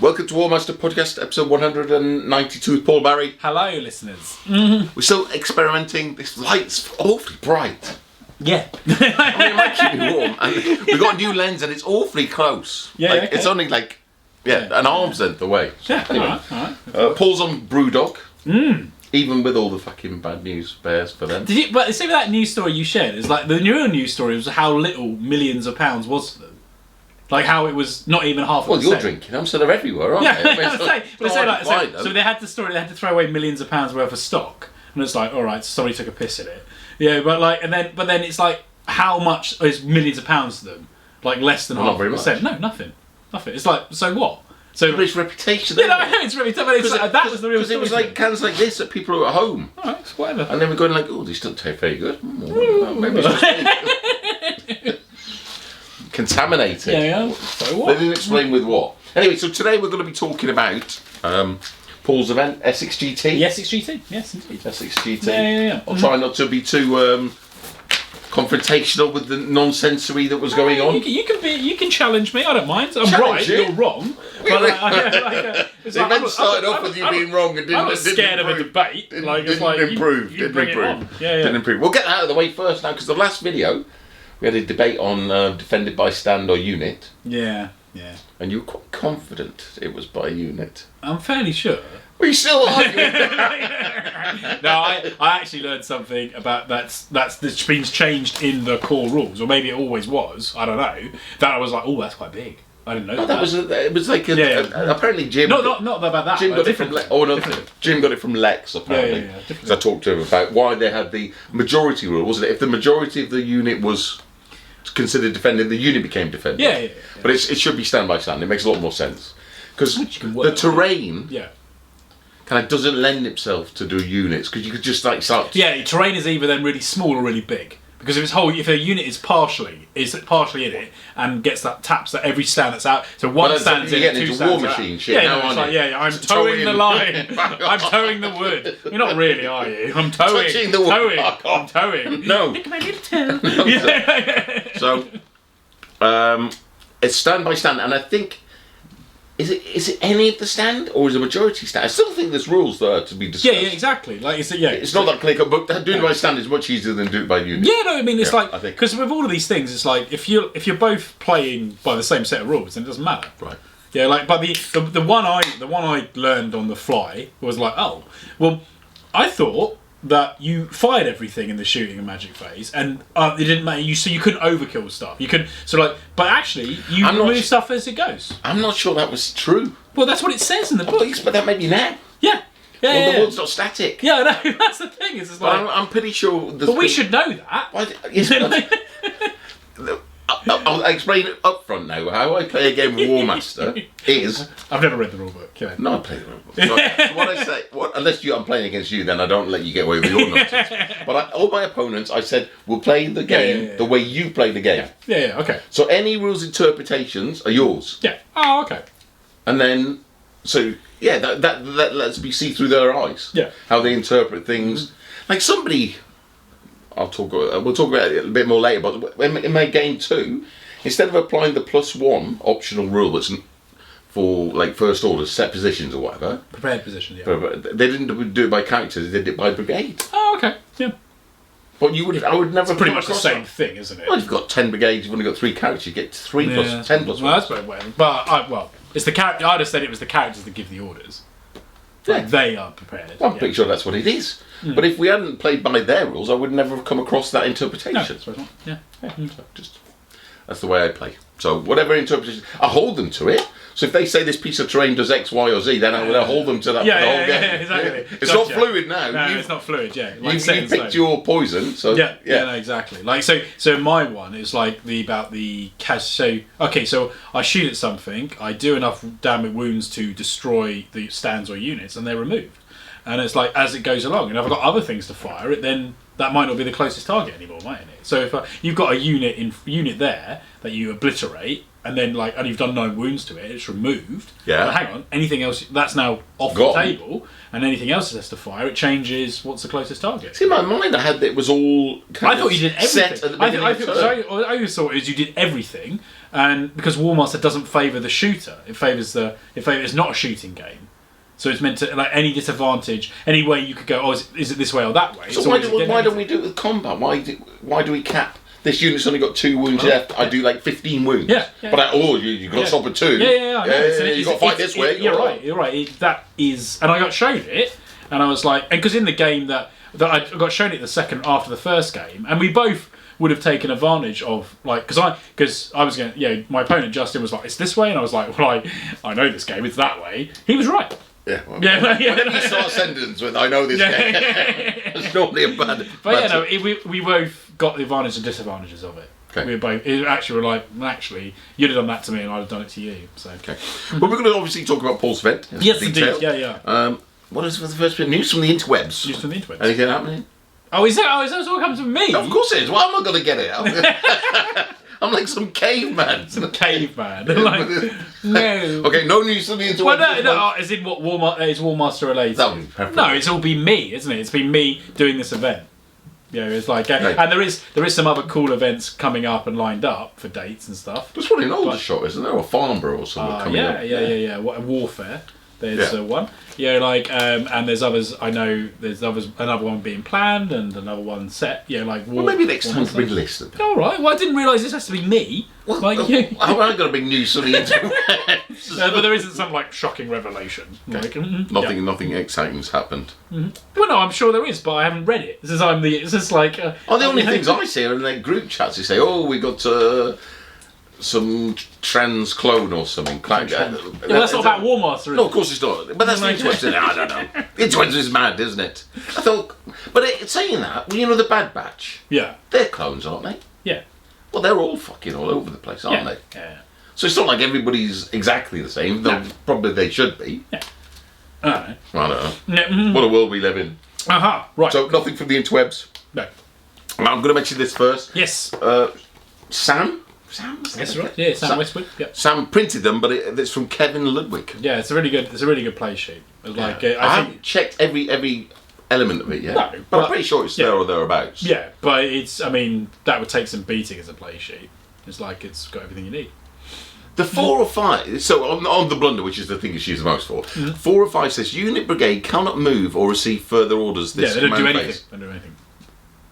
Welcome to Warmaster Podcast, episode 192 with Paul Barry. Hello, listeners. We're still experimenting. This light's awfully bright. Yeah. I mean, it might keep me warm. And we've got a new lens and it's awfully close. Yeah, like, okay. It's only like, an arm's length away. Yeah, Anyway, all right. Paul's on Brewdog. Even with all the fucking bad news bears for them. Did you? But see, with that news story you shared, it's like the real news story was how little millions of pounds was to them. Like how it was not even half. Well, you're drinking them, so they're everywhere, aren't they? I mean, so they had the story. They had to throw away millions of pounds worth of stock, and it's like, all right, somebody took a piss in it. Yeah, but then it's like, how much is millions of pounds to them? Like less than 0.5%. No, nothing. It's like, so what? So but it's reputation. Yeah, no, it's reputation. But like, that was the real. Because it was like cans like this that people were at home. All right, whatever. And then we're going like, oh, these don't taste very good. Maybe it's just contaminated. Yeah. So what? They didn't explain with what. Anyway, so today we're going to be talking about Paul's event, Essex GT. The Essex GT, yes, indeed. Essex GT. Yeah. I'll try not to be too confrontational with the nonsensory that was going on. You can challenge me. I don't mind. I'm Challenge right. you? You're wrong. But The event started off with you being wrong and didn't. I'm not scared of a debate. Didn't improve. Yeah. Didn't improve. We'll get that out of the way first now, because the last video we had a debate on defended by stand or unit. Yeah. And you were quite confident it was by unit. I'm fairly sure. We still arguing. No, I actually learned something about that's been changed in the core rules, or maybe it always was. I don't know. That I was like, oh, that's quite big. I didn't know No, it was like apparently Jim. Not about that. Jim got it from Jim got it from Lex apparently. Yeah. Because I talked to him about why they had the majority rule, wasn't it? If the majority of the unit was considered defended, the unit became defended. Yeah. But it should be stand by stand. It makes a lot more sense because the terrain. Yeah. Kind of doesn't lend itself to do units because you could just like start. Yeah, terrain is either then really small or really big. Because if a unit is partially in it and taps that every stand that's out, so one stand is in it, two stands war out. machine shit. I'm towing the line. I'm towing the wood. You're not really, are you? I'm towing. Touching the wood. I'm towing. No. Look at my little toe. So, it's stand by stand, and I think. Is it any of the stand or is it a majority stand? I still think there's rules there to be discussed. Yeah, exactly. It's not that clear cut, but doing it by stand is much easier than doing it by unit. Yeah, no, I mean it's because with all of these things, it's like if you're both playing by the same set of rules, then it doesn't matter. Right. Yeah, but the one I learned on the fly was like, oh, well, I thought that you fired everything in the shooting and magic phase, and it didn't matter. You couldn't overkill stuff. You could but actually you remove stuff as it goes. I'm not sure that was true. Well, that's what it says in the book. But that may be now. Yeah. Well, the world's not static. Yeah, no, that's the thing. It's just like I'm pretty sure. But we should know that. Yes, I'll explain it up front now. How I play a game of Warmaster is... I've never read the rule book. Yeah. No, I play the rule book. So what I say, unless I'm playing against you, then I don't let you get away with your nonsense. But all my opponents, I said, we'll play the game the way you play the game. Yeah, okay. So any rules interpretations are yours. Yeah. Oh, okay. And then, that lets me see through their eyes. Yeah. How they interpret things. Like somebody... we'll talk about it a bit more later, but in my game 2, instead of applying the +1 optional rule that's for like first order, set positions or whatever. Prepared position, yeah. They didn't do it by characters, they did it by brigade. Oh, okay. Yeah. But I would never... It's pretty much the same thing, isn't it? Well, you've got 10 brigades, you've only got 3 characters, you get 3 plus 10 plus 1. Well, that's very well. But, it's the character... I'd have said it was the characters that give the orders. Like, they are prepared. I'm pretty sure that's what it is. But if we hadn't played by their rules, I would never have come across that interpretation. No, that's right. Yeah. That's the way I play. So whatever interpretation, I hold them to it. So if they say this piece of terrain does X, Y, or Z, then I will hold them to that for the whole game. Yeah, exactly. It's not fluid now. No, it's not fluid. Yeah, you picked your poison. So no, exactly. Like so my one is like about the cash. So I shoot at something, I do enough damage wounds to destroy the stands or units, and they're removed. And it's like as it goes along, and if I've got other things to fire it, then that might not be the closest target anymore, mightn't it? So if you've got a unit there that you obliterate, and then and you've done 9 wounds to it, it's removed. Yeah. But hang on, anything else that's now off the table, and anything else that has to fire, it changes what's the closest target. See, in my mind, I had that it was all. I thought you did everything. Set at the beginning I always thought is you did everything, and because Warmaster doesn't favour the shooter, it favours it's not a shooting game. So it's meant to, like, any disadvantage, any way you could go, oh, is it this way or that way? So why don't we do it with combat? Why do we cap? This unit's only got 2 wounds left. I do like 15 wounds. Yeah. But you got to stop at 2. Yeah. You got to fight this way. You're right. That is, and I got shown it, and I was like, and because in the game that I got shown it the second after the first game, and we both would have taken advantage of, like, because I was going, my opponent Justin was like, it's this way, and I was like, well, I know this game, it's that way. He was right. Yeah. Whenever you start a sentence with "I know this game," it's normally a bad. But we both got the advantages and disadvantages of it. Okay. We both actually were like, actually, you'd have done that to me, and I'd have done it to you. So. Okay. But we're going to obviously talk about Paul's event. Yes, indeed. Yeah. What is for the first bit? News from the interwebs. News from the interwebs. Anything happening? Oh, is that all comes from me? Of course it is. Why am I going to get it? I'm like some caveman. Like, no. Okay, no news from the interwebs. Well, no. Is it what is Warmaster related? That would be perfect. No, it's all been me, isn't it? It's been me doing this event. It's like, and there is some other cool events coming up and lined up for dates and stuff. There's one in Aldershot, isn't there? Or Farnborough or something coming up. Yeah. What, Warfare. There's one. And there's others. I know there's another one being planned and another one set. Well, maybe next time bring a list of them. All right. Well, I didn't realise this has to be me. Well, I've got a big news on the internet. But there isn't some shocking revelation. Okay. Nothing exciting's happened. Mm-hmm. Well, no, I'm sure there is, but I haven't read it. It's just like. The only things I see are in their group chats. They say, "Oh, we got some trans clone or something." That's not about Warmaster, is it? No, of course it's not. But that's the interwebs. I don't know. The interwebs is mad, isn't it? I thought, but saying that, the Bad Batch. Yeah. They're clones, aren't they? Yeah. Well, they're all fucking all over the place, aren't they? Yeah. So it's not like everybody's exactly the same, though probably they should be. Yeah. I don't know. What a world we live in. Right. So nothing from the interwebs. No. I'm going to mention this first. Yes. Sam? That's right. Yeah, Sam Westwood. Yeah. Sam printed them, but it's from Kevin Ludwig. Yeah, it's a really good play sheet. Like, I haven't checked every element of it yet, but I'm pretty sure it's there or thereabouts. Yeah, but that would take some beating as a play sheet. It's like it's got everything you need. The 4 or 5, so on the blunder, which is the thing it's used the most for, 4 or 5 says unit brigade cannot move or receive further orders this they don't do anything. phase. They don't do anything.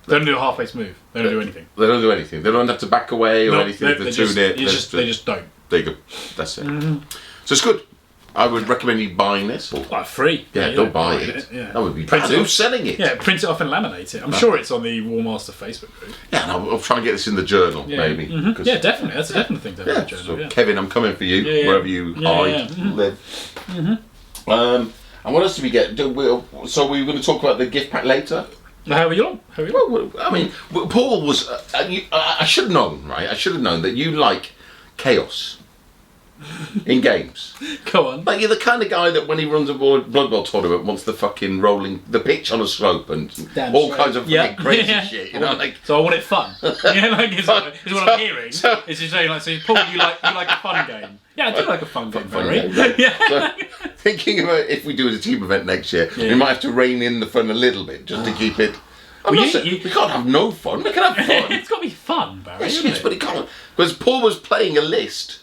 They don't do a half-face move. They don't do anything. They don't do anything. They don't have to back away or anything. They just don't. There you go. That's it. So it's good. I would recommend you buying this. Free. Yeah, don't buy it. Yeah. That would be bad. Who's selling it? Yeah, print it off and laminate it. I'm sure it's on the Warmaster Facebook group. Yeah, and I'll try and get this in the journal, maybe. Mm-hmm. Yeah, definitely. That's a definite thing to have in the journal. So, Kevin, I'm coming for you, wherever you live. And what else do we get? So we're going to talk about the gift pack later? How are you on? Well, Paul was... I should have known, right? I should have known that you like chaos in games. Go on. Like, you're the kind of guy that when he runs a Blood Bowl tournament wants the fucking rolling... the pitch on a slope and kinds of fucking crazy shit, So I want it fun. Is what I'm hearing. Is you're saying, so Paul, you like a fun game. Yeah, I do like a fun game, So, thinking about if we do a team event next year, we might have to rein in the fun a little bit just to keep it... we can't have no fun. We can have fun. It's got to be fun, Barry. Yes, but it can't. Because Paul was playing a list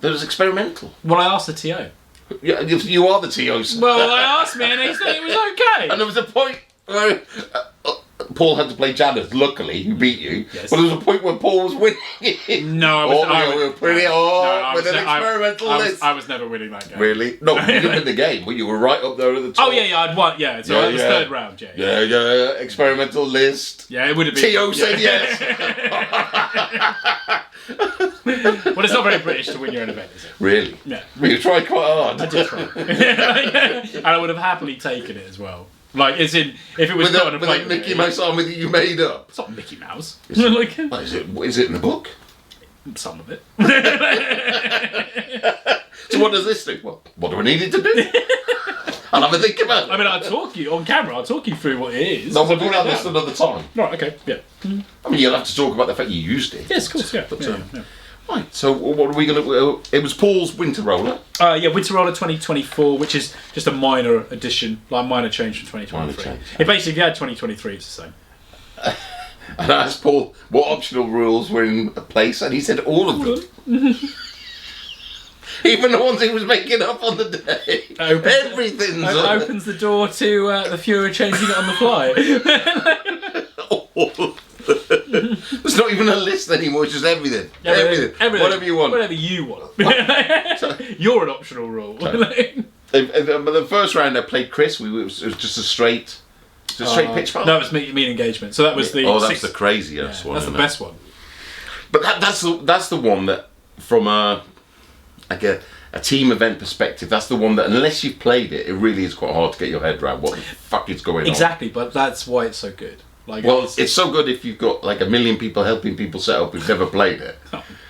that was experimental. Well, I asked the TO. Yeah, you are the TO. Well, I asked me and he said it was okay. And there was a point where Paul had to play Janet. Luckily, he beat you. Yes. But there was a point where Paul was winning. No, we were pretty with an experimental list. I was never winning that game. Really? No, you didn't win the game. Well, you were right up there at the top. Oh yeah, I'd won. Yeah, so it was third round. Yeah. Experimental list. Yeah, it would have been. TO said yes. Well, it's not very British to win your own event, is it? Really? Yeah. Well, you tried quite hard. I did try. And I would have happily taken it as well. Like, as in, if it was with a Mickey Mouse arm that you made up. It's not Mickey Mouse. Is it in the book? Some of it. So what does this do? Well, what do I need it to do? I'll have a think about it. I mean, I'll talk you on camera. I'll talk you through what it is. No, we'll do that this another time. Right, okay, yeah. I mean, you'll have to talk about the fact you used it. Yes, of course, yeah. Right, so what are we going to... it was Paul's Winter Roller. Winter Roller 2024, which is just a minor addition, like minor change from 2023. It basically, if you had 2023, it's the same. And I asked Paul what optional rules were in place, and he said all of them. Even the ones he was making up on the day. Everything's opens the door to the Fuhrer changing it on the fly. There's not even a list anymore, it's just everything. Everything. Whatever you want. Whatever you want. You're an optional rule. The first round I played Chris, it was just a straight pitch fight. No, it was mean engagement. So that was the. Oh, that's the craziest one. That's the best one. But that's the one that, from a team event perspective, that's the one that, unless you've played it, it really is quite hard to get your head around what the fuck is going on. Exactly, but that's why it's so good. It's so good if you've got like 1 million people helping people set up who've never played it.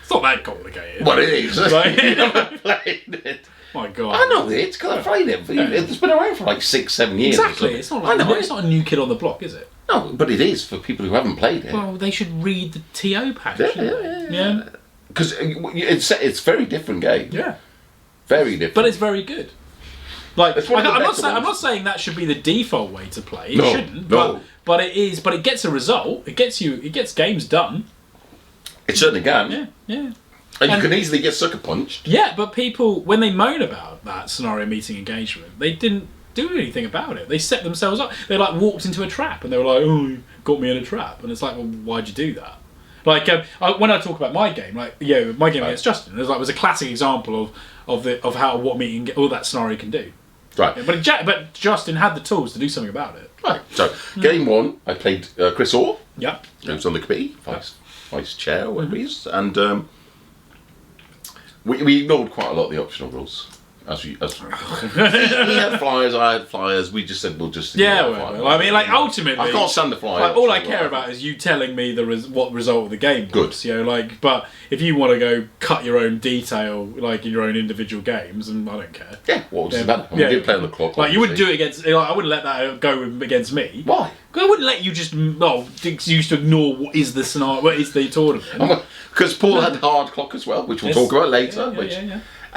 It's not that complicated. Well, it is. You've never played it. My God. I know it, because I've played it. It's been around for like 6-7 years. Exactly. It's not it's not a new kid on the block, is it? No, but it is for people who haven't played it. Well, they should read the TO pack. Yeah. Because it's very different game. Yeah. Very different. But it's very good. Like, I'm not saying that should be the default way to play. It shouldn't. But it is. But it gets a result. It gets games done. It certainly can. Yeah. And you can easily get sucker punched. Yeah, but people, when they moan about that scenario meeting engagement, they didn't do anything about it. They set themselves up. They walked into a trap and they were like, "Oh, you got me in a trap." And it's like, well, why'd you do that? Like, when I talk about my game, my game against Justin, it was a classic example of what meeting all that scenario can do. Right. But Justin had the tools to do something about it. Right. So, game one, I played Chris Orr. Yeah. He was on the committee, vice chair, or whatever he is, and we ignored quite a lot of the optional rules. He had flyers, I had flyers. We just said we'll just I mean, ultimately, I can't stand the flyers. All I care about is you telling me what result of the game was. Good. But if you want to go cut your own detail, in your own individual games, and I don't care. Yeah, what does it matter? We did play on the clock. You wouldn't do it against. I wouldn't let that go against me. Why? Because I wouldn't let you just used to ignore what is the scenario, what is the tournament. Because Paul had hard clock as well, which we'll talk about later.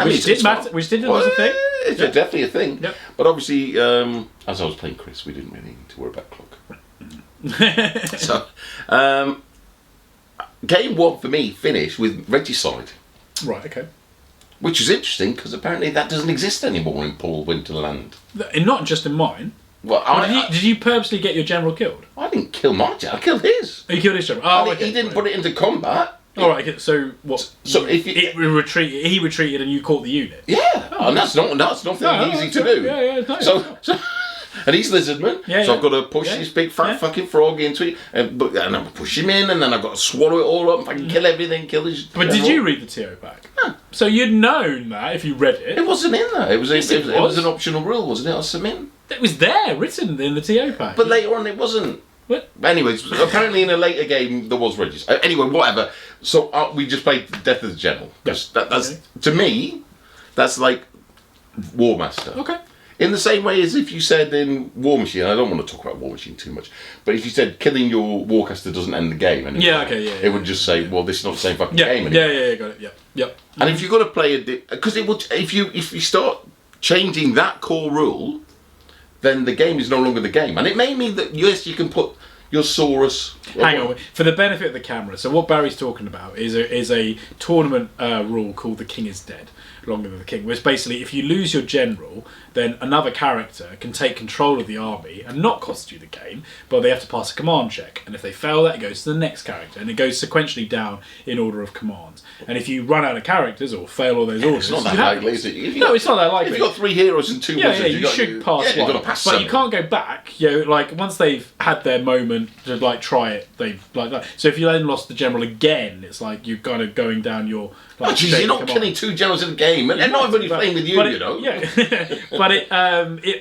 Which did matter. Which didn't was a thing. It's definitely a thing. Yep. But obviously, as I was playing Chris, we didn't really need to worry about clock. So, game one for me finished with Regicide. Right. Okay. Which is interesting because apparently that doesn't exist anymore in Paul Winterland. And not just in mine. Well, did you purposely get your general killed? I didn't kill my general. I killed his. Oh, you killed his general. He didn't put it into combat. All right. Okay, so what? So he retreated, and you caught the unit. Yeah, and that's nothing easy to do. Yeah. So and he's lizardman, so I've got to push this big fat fucking frog into it, and I push him in, and then I've got to swallow it all up, and fucking kill everything, kill his. But did you read the TO pack? No. So you'd known that if you read it. It wasn't in there. It was an optional rule, wasn't it? Or something. It was there, written in the TO pack. But later on, it wasn't. What? Anyways, apparently in a later game there was Regis. Anyway, whatever. So we just played Death of the General. That's to me, that's like War Master. Okay. In the same way as if you said in War Machine, I don't want to talk about War Machine too much, but if you said killing your Warcaster doesn't end the game, it would just say, well, this is not the same fucking game anymore. Yeah, got it. Yep. And if you've got to play because it would, if you start changing that core rule, then the game is no longer the game. And it may mean that, yes, you can put your Saurus... Hang on, for the benefit of the camera, so what Barry's talking about is a tournament rule called The King is Dead, Longer Than the King, which basically, if you lose your general, then another character can take control of the army and not cost you the game, but they have to pass a command check. And if they fail that, it goes to the next character, and it goes sequentially down in order of commands. And if you run out of characters or fail all those orders... It's not that likely, is it? No, it's not that likely. If you've got 3 heroes and 2 wizards... you should pass one. You've got to pass but you can't go back. Once they've had their moment to try it, they've that. So if you then lost the general again, it's like you're kind of going down your... you're not killing 2 generals in a game, and not everybody playing with you, you know. Yeah,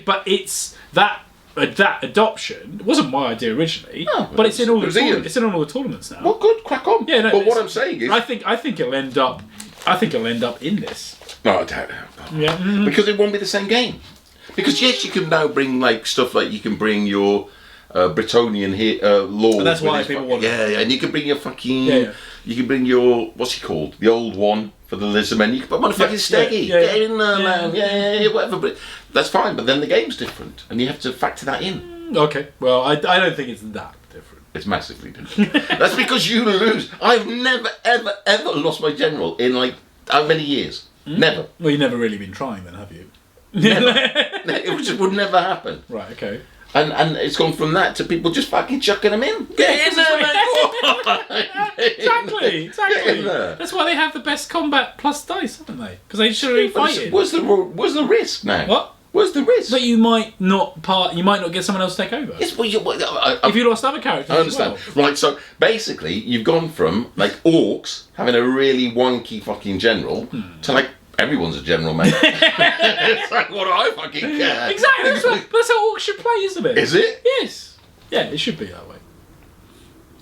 but it's that adoption. It wasn't my idea originally, but it's in all the tournaments now. Well, good, crack on. Yeah, no, but what I'm saying is, I think it'll end up. I think it'll end up in this. No, I doubt it. Yeah, because it won't be the same game. Because yes, you can now bring stuff like you can bring your Bretonian lord. And that's why people want. Yeah, and you can bring your fucking. You can bring your what's he called? The old one for the lizardmen. You can put one fucking steggy. Get in there, man. Yeah, whatever. But that's fine. But then the game's different, and you have to factor that in. Okay. Well, I don't think it's that different. It's massively different. That's because you lose. I've never, ever, ever lost my general in like how many years? Never. Well, you've never really been trying then, have you? Never. It just would never happen. Right, okay. And it's gone from that to people just fucking chucking them in. Get in there, man. Exactly. Get in there. That's why they have the best combat plus dice, haven't they? Because they should be fighting. Where's the risk now? What? Where's the risk? But you might not get someone else to take over. Yes, well, if you lost other characters, I understand. as well. Right, so basically, you've gone from like orcs having a really wonky fucking general to like everyone's a general, mate. It's like, what do I fucking care? Exactly. That's how orcs should play, isn't it? Is it? Yes. Yeah, it should be that way.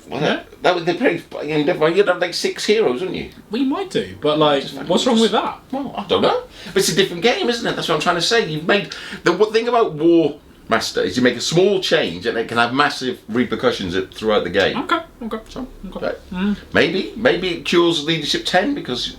Well, that would play. You'd have like 6 heroes, wouldn't you? Well, you might do, but like, what's wrong with that? Well, I don't know. But it's a different game, isn't it? That's what I'm trying to say. You've made the thing about War Master is you make a small change and it can have massive repercussions throughout the game. Okay. So, maybe it cures leadership 10 because.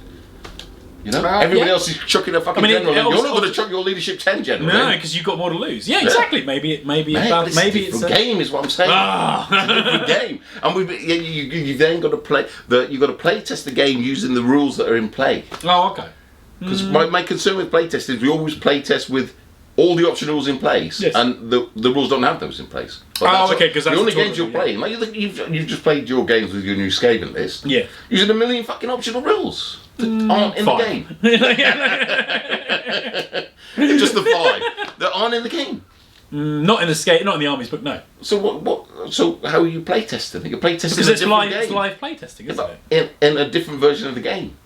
You know, everybody else is chucking a fucking general. And you're not going to chuck your leadership 10 general. No, because you've got more to lose. Yeah, exactly. Maybe it's a game, is what I'm saying. It's a different game, and you then got to play. You got to play test the game using the rules that are in play. Oh, okay. Because my concern with play test is we always play test with all the option rules in place, and the rules don't have those in place. But okay, because that's the only games you're playing. Like you've just played your games with your new Skaven list. Yeah, using a million fucking optional rules. That aren't in the game. Just the 5 that aren't in the game. Not in the armies book, no. So what? So how are you playtesting? You're playtesting because it's live playtesting, isn't it? In a different version of the game.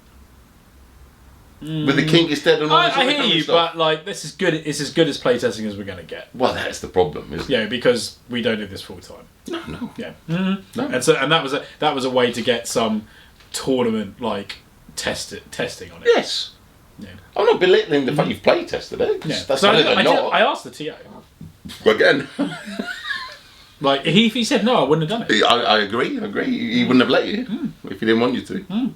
With the king instead of all this I hear you, stuff. but like this is good. It's as good as playtesting as we're going to get. Well, that's the problem, isn't it? Yeah, because we don't do this full time. No. Yeah. No. And that was a way to get some tournament like testing on it. Yes. Yeah. I'm not belittling the fact you've play tested it. Yeah. That's so I asked the TO. Again. Like if he said no, I wouldn't have done it. I agree. He wouldn't have let you if he didn't want you to.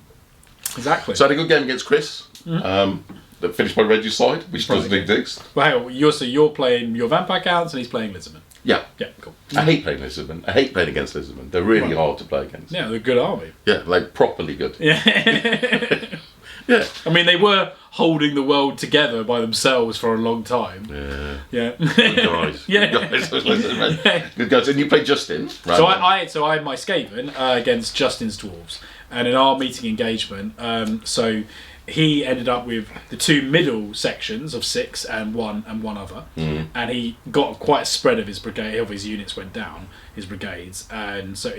Exactly. So I had a good game against Chris. That finished by Reggie's side, which doesn't exist. Well, you're playing your vampire counts and he's playing Lisbon. Yeah. Yeah, cool. I hate playing Lisbon. I hate playing against Lisbon. They're really hard to play against. Yeah, they're a good army. Yeah, like properly good. Yeah. Yeah. I mean, they were holding the world together by themselves for a long time. Yeah. Yeah. Good guys. Yeah. Good guys. Good guys. And you played Justin. Right? So I had my Skaven against Justin's dwarves, and in our meeting engagement, so he ended up with the 2 middle sections of 6 and one other, and he got quite a spread of his brigade. Of his units went down, his brigades, and so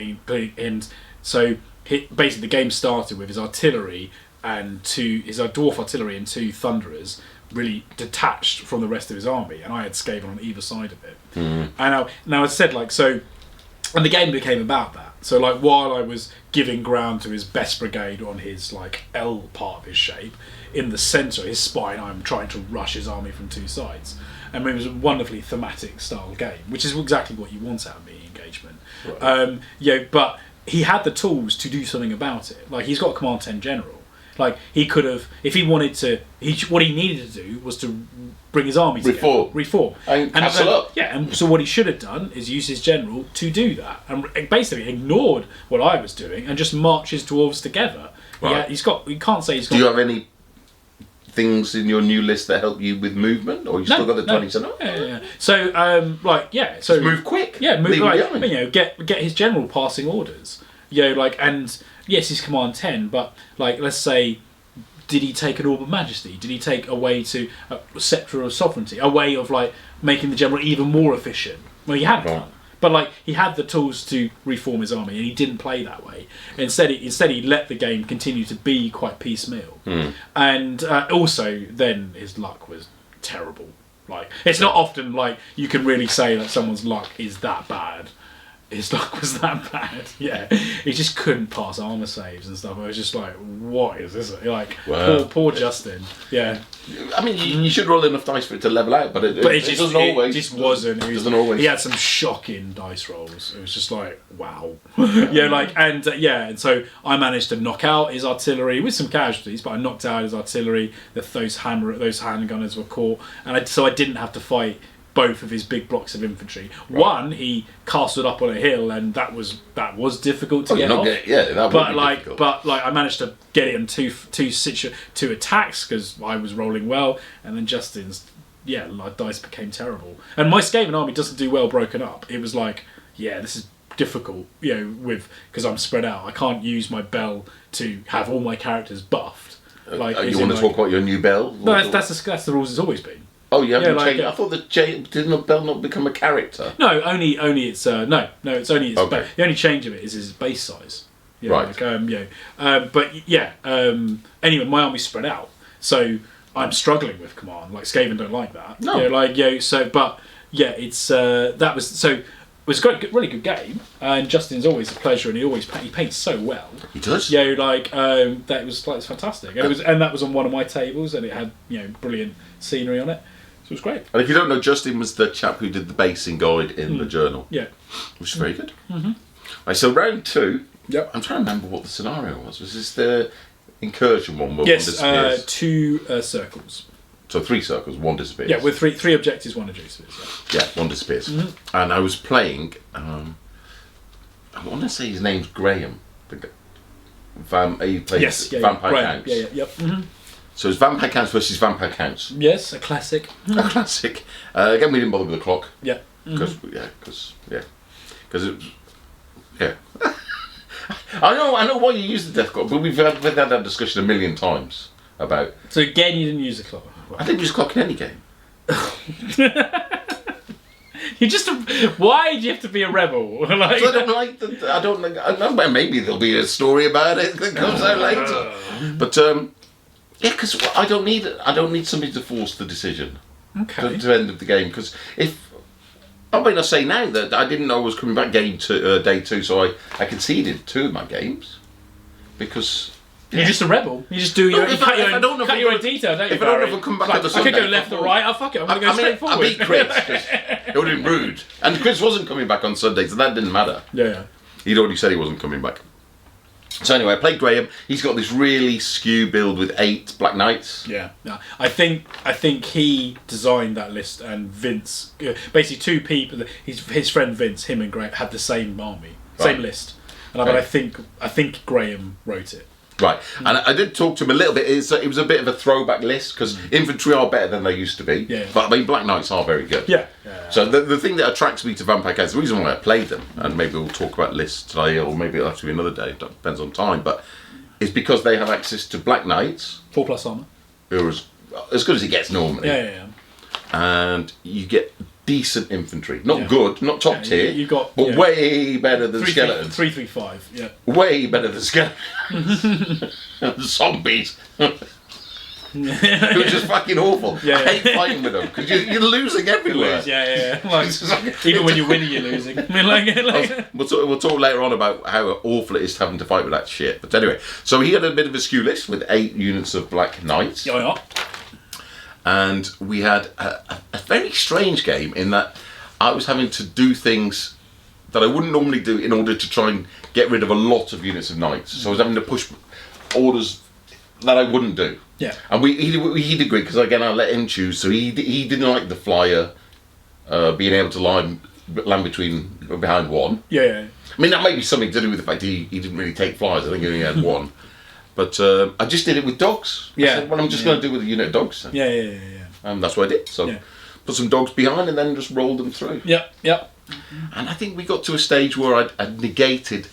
basically the game started with his artillery and his dwarf artillery and 2 thunderers really detached from the rest of his army, and I had Skaven on either side of it. And now I said and the game became about that. So like while I was giving ground to his best brigade on his like L part of his shape, in the centre, his spine, I'm trying to rush his army from 2 sides. And it was a wonderfully thematic style game, which is exactly what you want out of meeting engagement. Right. But he had the tools to do something about it. Like he's got a Command 10 general. Like he could have, if he wanted to, what he needed to do was to bring his army together, reform, and castle up. Yeah, and so what he should have done is use his general to do that, and basically ignored what I was doing and just march his dwarves together. Right. Yeah, you can't say he's got. Do you have any things in your new list that help you with movement, or you still got the 20? Yeah. So so just move quick. Yeah, move get his general passing orders. And yes, he's Command 10, but like let's say, did he take an Orb of Majesty? Did he take a way to a Sceptre of Sovereignty? A way of like making the general even more efficient? Well, he had done, but like he had the tools to reform his army, and he didn't play that way. Instead, he let the game continue to be quite piecemeal, and also then his luck was terrible. Like it's not often like you can really say that someone's luck is that bad. His luck was that bad. Yeah, he just couldn't pass armor saves and stuff. I was just like, what is this? Like, poor Justin. Yeah. I mean, you should roll enough dice for it to level out, but it doesn't always. It just wasn't. Doesn't always. He had some shocking dice rolls. It was just like, wow. And so I managed to knock out his artillery with some casualties, but I knocked out his artillery. Those handgunners were caught, and so I didn't have to fight both of his big blocks of infantry. Right. One, he castled up on a hill, and that was difficult to get off. That would be difficult. But I managed to get it in two attacks because I was rolling well, and then Justin's dice became terrible. And my Skaven army doesn't do well broken up. It was like, this is difficult, because I'm spread out. I can't use my bell to have all my characters buffed. You want to talk about your new bell? No, that's the rules it's always been. Oh, you haven't changed. I thought didn't the bell not become a character? No, only it's it's only its okay. The only change of it is its base size. Right. Anyway, my army's spread out, so I'm struggling with command. Like Skaven don't like that. No. It was a really good game, and Justin's always a pleasure, and he paints so well. He does. That was fantastic, and that was on one of my tables, and it had brilliant scenery on it, so it was great. And if you don't know, Justin was the chap who did the basing guide in the journal. Yeah, which is very good. Mm-hmm. Right, so round 2. Yep. I'm trying to remember what the scenario was. Was this the incursion one? Where yes, one disappears? 2 circles. So 3 circles, 1 disappears. Yeah, with three objectives, 1 disappears. Yeah, 1 disappears. Mm-hmm. And I was playing. I want to say his name's Graham. He plays Vampire Counts. Yeah, yep. Mm-hmm. So it's Vampire Counts versus Vampire Counts. Yes, a classic. A classic. Again, we didn't bother with the clock. Yeah. Because it was. Yeah. I know why you use the death clock, but we've had that discussion a million times about. So again, you didn't use the clock. I didn't use the clock in any game. You just. Why do you have to be a rebel? I don't like the. I don't like. I know, maybe there'll be a story about it that comes out later. But because I don't need somebody to force the decision. Okay. To end of the game, because if. I mean, I say now that I didn't know I was coming back day 2, so I conceded 2 of my games because you're just a rebel. You just do your own detail, don't you? If I don't ever come back on the Sunday, I could go left or right. Oh fuck it, I'm going to go straight forward. I beat Chris because it would have been rude, and Chris wasn't coming back on Sunday, so that didn't matter. Yeah. He'd already said he wasn't coming back. So anyway, I played Graham. He's got this really skew build with 8 Black Knights. Yeah. I think he designed that list, and Vince, basically 2 people. His friend Vince, him and Graham had the same army, same list. But I think Graham wrote it. Right, and I did talk to him a little bit. It was a bit of a throwback list because infantry are better than they used to be. Yeah. But I mean, Black Knights are very good. Yeah. So the thing that attracts me to Vampire Counts, the reason why I played them, and maybe we'll talk about lists today, or maybe it'll have to be another day. It depends on time, but is because they have access to Black Knights, 4+ armor, who are as good as it gets normally. Yeah. And you get decent infantry, not good, not top tier. You got, but way better than skeletons. 335. Yeah. Way better than skeletons. Zombies. It was just fucking awful. Yeah. I hate fighting with them because you're losing everywhere. Yeah. Like, even when you're winning, you're losing. I mean, We'll talk later on about how awful it is having to fight with that shit. But anyway, so he had a bit of a skew list with 8 units of Black Knights. Yeah. And we had a very strange game in that I was having to do things that I wouldn't normally do in order to try and get rid of a lot of units of knights. So I was having to push orders that I wouldn't do. Yeah. And he'd agree because again I let him choose. So he didn't like the flyer being able to land behind 1. Yeah. I mean that may be something to do with the fact he didn't really take flyers. I think he only had 1. But I just did it with dogs. Yeah. I said, well, I'm just going to do it with a unit of dogs. Then. Yeah. That's what I did. So put some dogs behind and then just rolled them through. Yep. And I think we got to a stage where I'd negated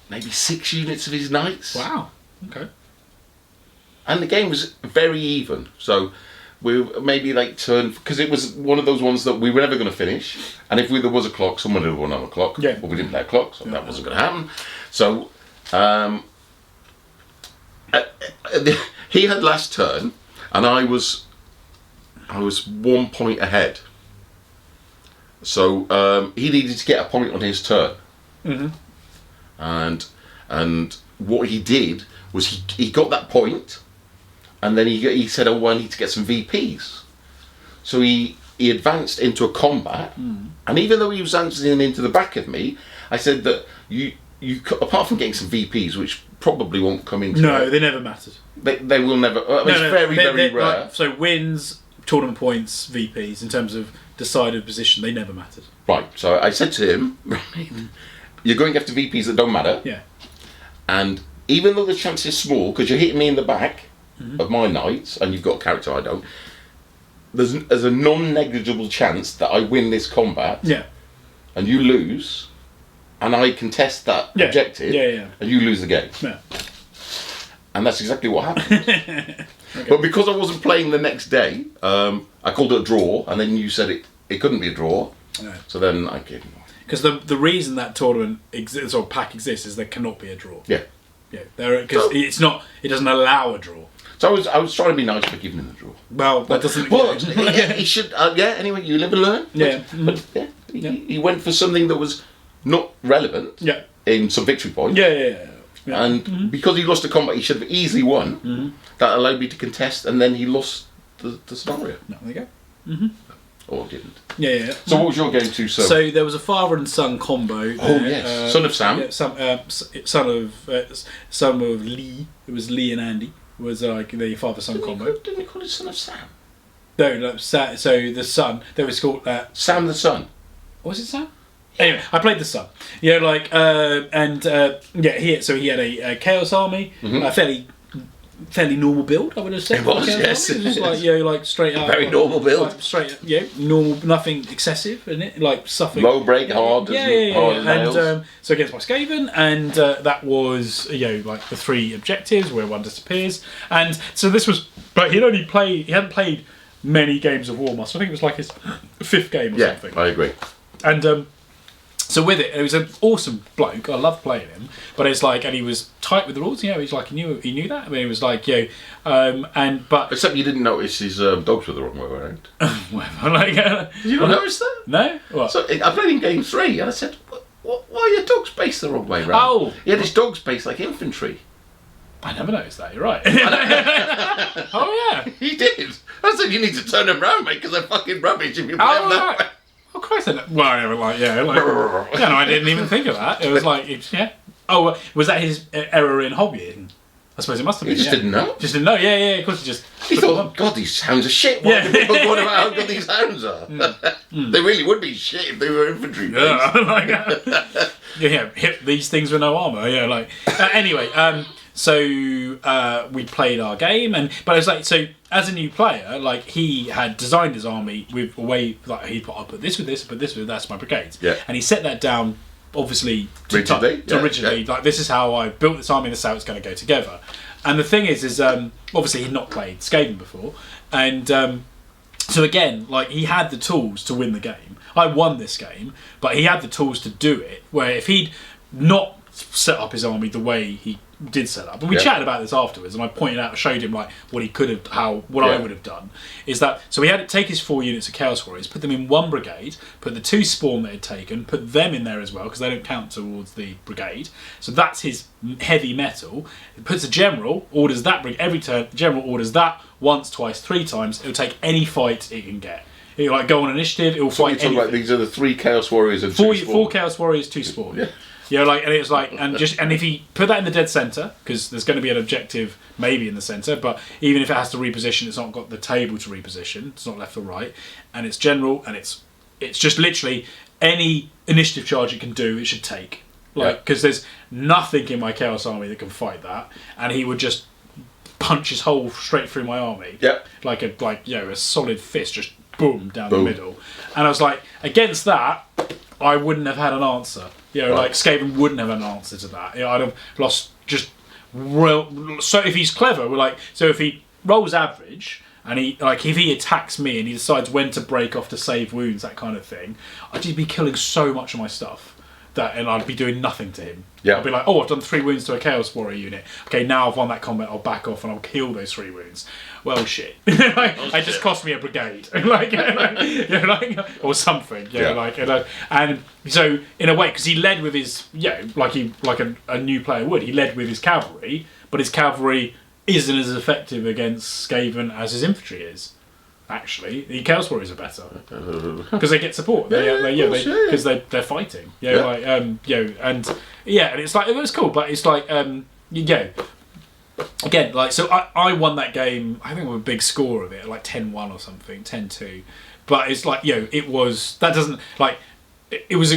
maybe 6 units of his knights. Wow. Okay. And the game was very even. So we maybe like turned, because it was one of those ones that we were never going to finish. And if there was a clock, someone would have won on a clock. Yeah. But we didn't play a clock, so that wasn't going to happen. So he had last turn, and I was 1 point ahead. So he needed to get a point on his turn. Mm-hmm. And what he did was he got that point, and then he said, "Oh, well, I need to get some VPs." So he advanced into a combat, and even though he was advancing into the back of me, I said that you apart from getting some VPs, which probably won't come into no, they never mattered. They will never. It's very rare. Like, so wins, tournament points, VPs, in terms of decided position, they never mattered. Right. So I said to him, you're going after VPs that don't matter. Yeah. And even though the chance is small, because you're hitting me in the back of my knights, and you've got a character I don't, there's a non-negligible chance that I win this combat. Yeah. And you lose, and I contest that objective. And you lose the game. Yeah. And that's exactly what happened. Okay. But because I wasn't playing the next day, I called it a draw, and then you said it couldn't be a draw. No. So then I gave him. Because the reason that tournament exists or pack exists is there cannot be a draw. Yeah. Yeah. Because it's not. It doesn't allow a draw. So I was trying to be nice by giving him the draw. Well, that doesn't. Well, he should. Anyway, you live and learn. Yeah. But he went for something that was not relevant. Yeah. In some victory point. Yeah. And because he lost a combat, he should have easily won. Mm-hmm. That allowed me to contest, and then he lost the scenario. No, there you go. Mm-hmm. Or didn't. Yeah. So what was your game too, sir? So there was a father and son combo. Oh yes, son of Sam. Yeah, son of Lee. It was Lee and Andy. It was like the father-son combo. Didn't he call it son of Sam? No. So the son. That was called Sam the son. Was it Sam? Anyway, I played the son. Yeah, like he had a Chaos Army, fairly normal build, I would have said. It was, yes. It was like like straight out. Very normal build. Like, straight, normal, nothing excessive in it, like something. Low break, hard. And so against my Skaven, and that was like the 3 objectives where one disappears, and so this was. But he hadn't played many games of War Master. I think it was like his 5th game or something. Yeah, I agree. And so with it was an awesome bloke. I loved playing him, but it's like, and he was tight with the rules. He's like he knew that. I mean, it was like but except you didn't notice his dogs were the wrong way around. Did you not notice that? No. What? So I played in game 3, and I said, why are your dogs based the wrong way around? Oh, he had his dogs based like infantry. I never noticed that. You're right. Oh yeah, he did. I said you need to turn them around, mate, because they're fucking rubbish if you play them that way. Oh Christ! I didn't even think of that. It was like, yeah. Oh, was that his error in hobbying? I suppose it must have been. He just didn't know. Just didn't know. Yeah. Of course, he thought, God, these hounds are shit. Why do people go on about how good these hounds are? They really would be shit if they were infantry. Hit these things with no armor. Yeah, anyway. So we played our game, but it's like, so as a new player, like he had designed his army with a way like I'll put this with this, put this with that's my brigades. Yeah. And he set that down obviously rigidly. Like this is how I built this army, this is how it's going to go together. And the thing is obviously he'd not played Skaven before, and so again, like he had the tools to win the game. I won this game, but he had the tools to do it. Where if he'd not set up his army the way he did set up, and we chatted about this afterwards, and I pointed out, showed him like what he could have, I would have done, is that so he had to take his 4 units of Chaos Warriors, put them in one brigade, put the 2 spawn that he'd taken, put them in there as well because they don't count towards the brigade. So that's his heavy metal. He puts a general, orders that every turn. The general orders that once, twice, 3 times. It'll take any fight it can get. It'll go on initiative. It'll fight anything. About these are the 3 Chaos Warriors and 2 spawn. 4 Chaos Warriors, 2 spawn. Yeah. And it's like, and if he put that in the dead centre, because there's going to be an objective maybe in the centre, but even if it has to reposition, it's not got the table to reposition. It's not left or right, and it's general, and it's just literally any initiative charge it can do, it should take. Because there's nothing in my Chaos Army that can fight that, and he would just punch his hole straight through my army. Yep. Like a solid fist, just boom down the middle. And I was like, against that, I wouldn't have had an answer. Like Skaven wouldn't have an answer to that. I'd have lost just so if he's clever, so if he rolls average and if he attacks me and he decides when to break off to save wounds, that kind of thing, I'd just be killing so much of my stuff and I'd be doing nothing to him. Yeah. I'd be like, oh, I've done 3 wounds to a Chaos Warrior unit. Okay, now I've won that combat, I'll back off and I'll kill those 3 wounds. Well, shit. It just cost me a brigade. Or something. And so, in a way, because he led with his, like a new player would, he led with his cavalry, but his cavalry isn't as effective against Skaven as his infantry is. Actually, the Chaos Warriors are better because they get support. Because they're fighting. And it's like it was cool, but it's like again, like, so I won that game, I think with a big score of it, like 10-1 or something, 10-2. But it's like, it was, that doesn't, like, it was,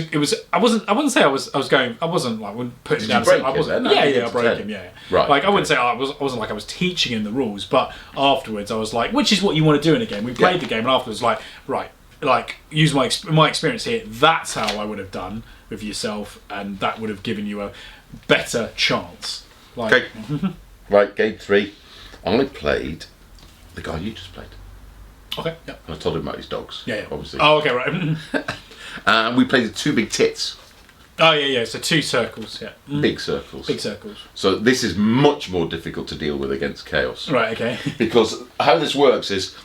I wouldn't say I was going, I wasn't like, putting it down. I broke him, yeah. Right. Like, I wouldn't say, I wasn't like I was teaching him the rules, but afterwards I was like, which is what you want to do in a game. We played the game and afterwards, like, right, like, use my experience here, that's how I would have done with yourself, and that would have given you a better chance. Like, okay. Right, game 3. I played the guy you just played. Okay, yeah. And I told him about his dogs. Yeah. Obviously. Oh, okay, right. We played the 2 big tits. Oh, yeah. So 2 circles, yeah. Big circles. Big circles. So this is much more difficult to deal with against chaos. Right, okay. Because how this works is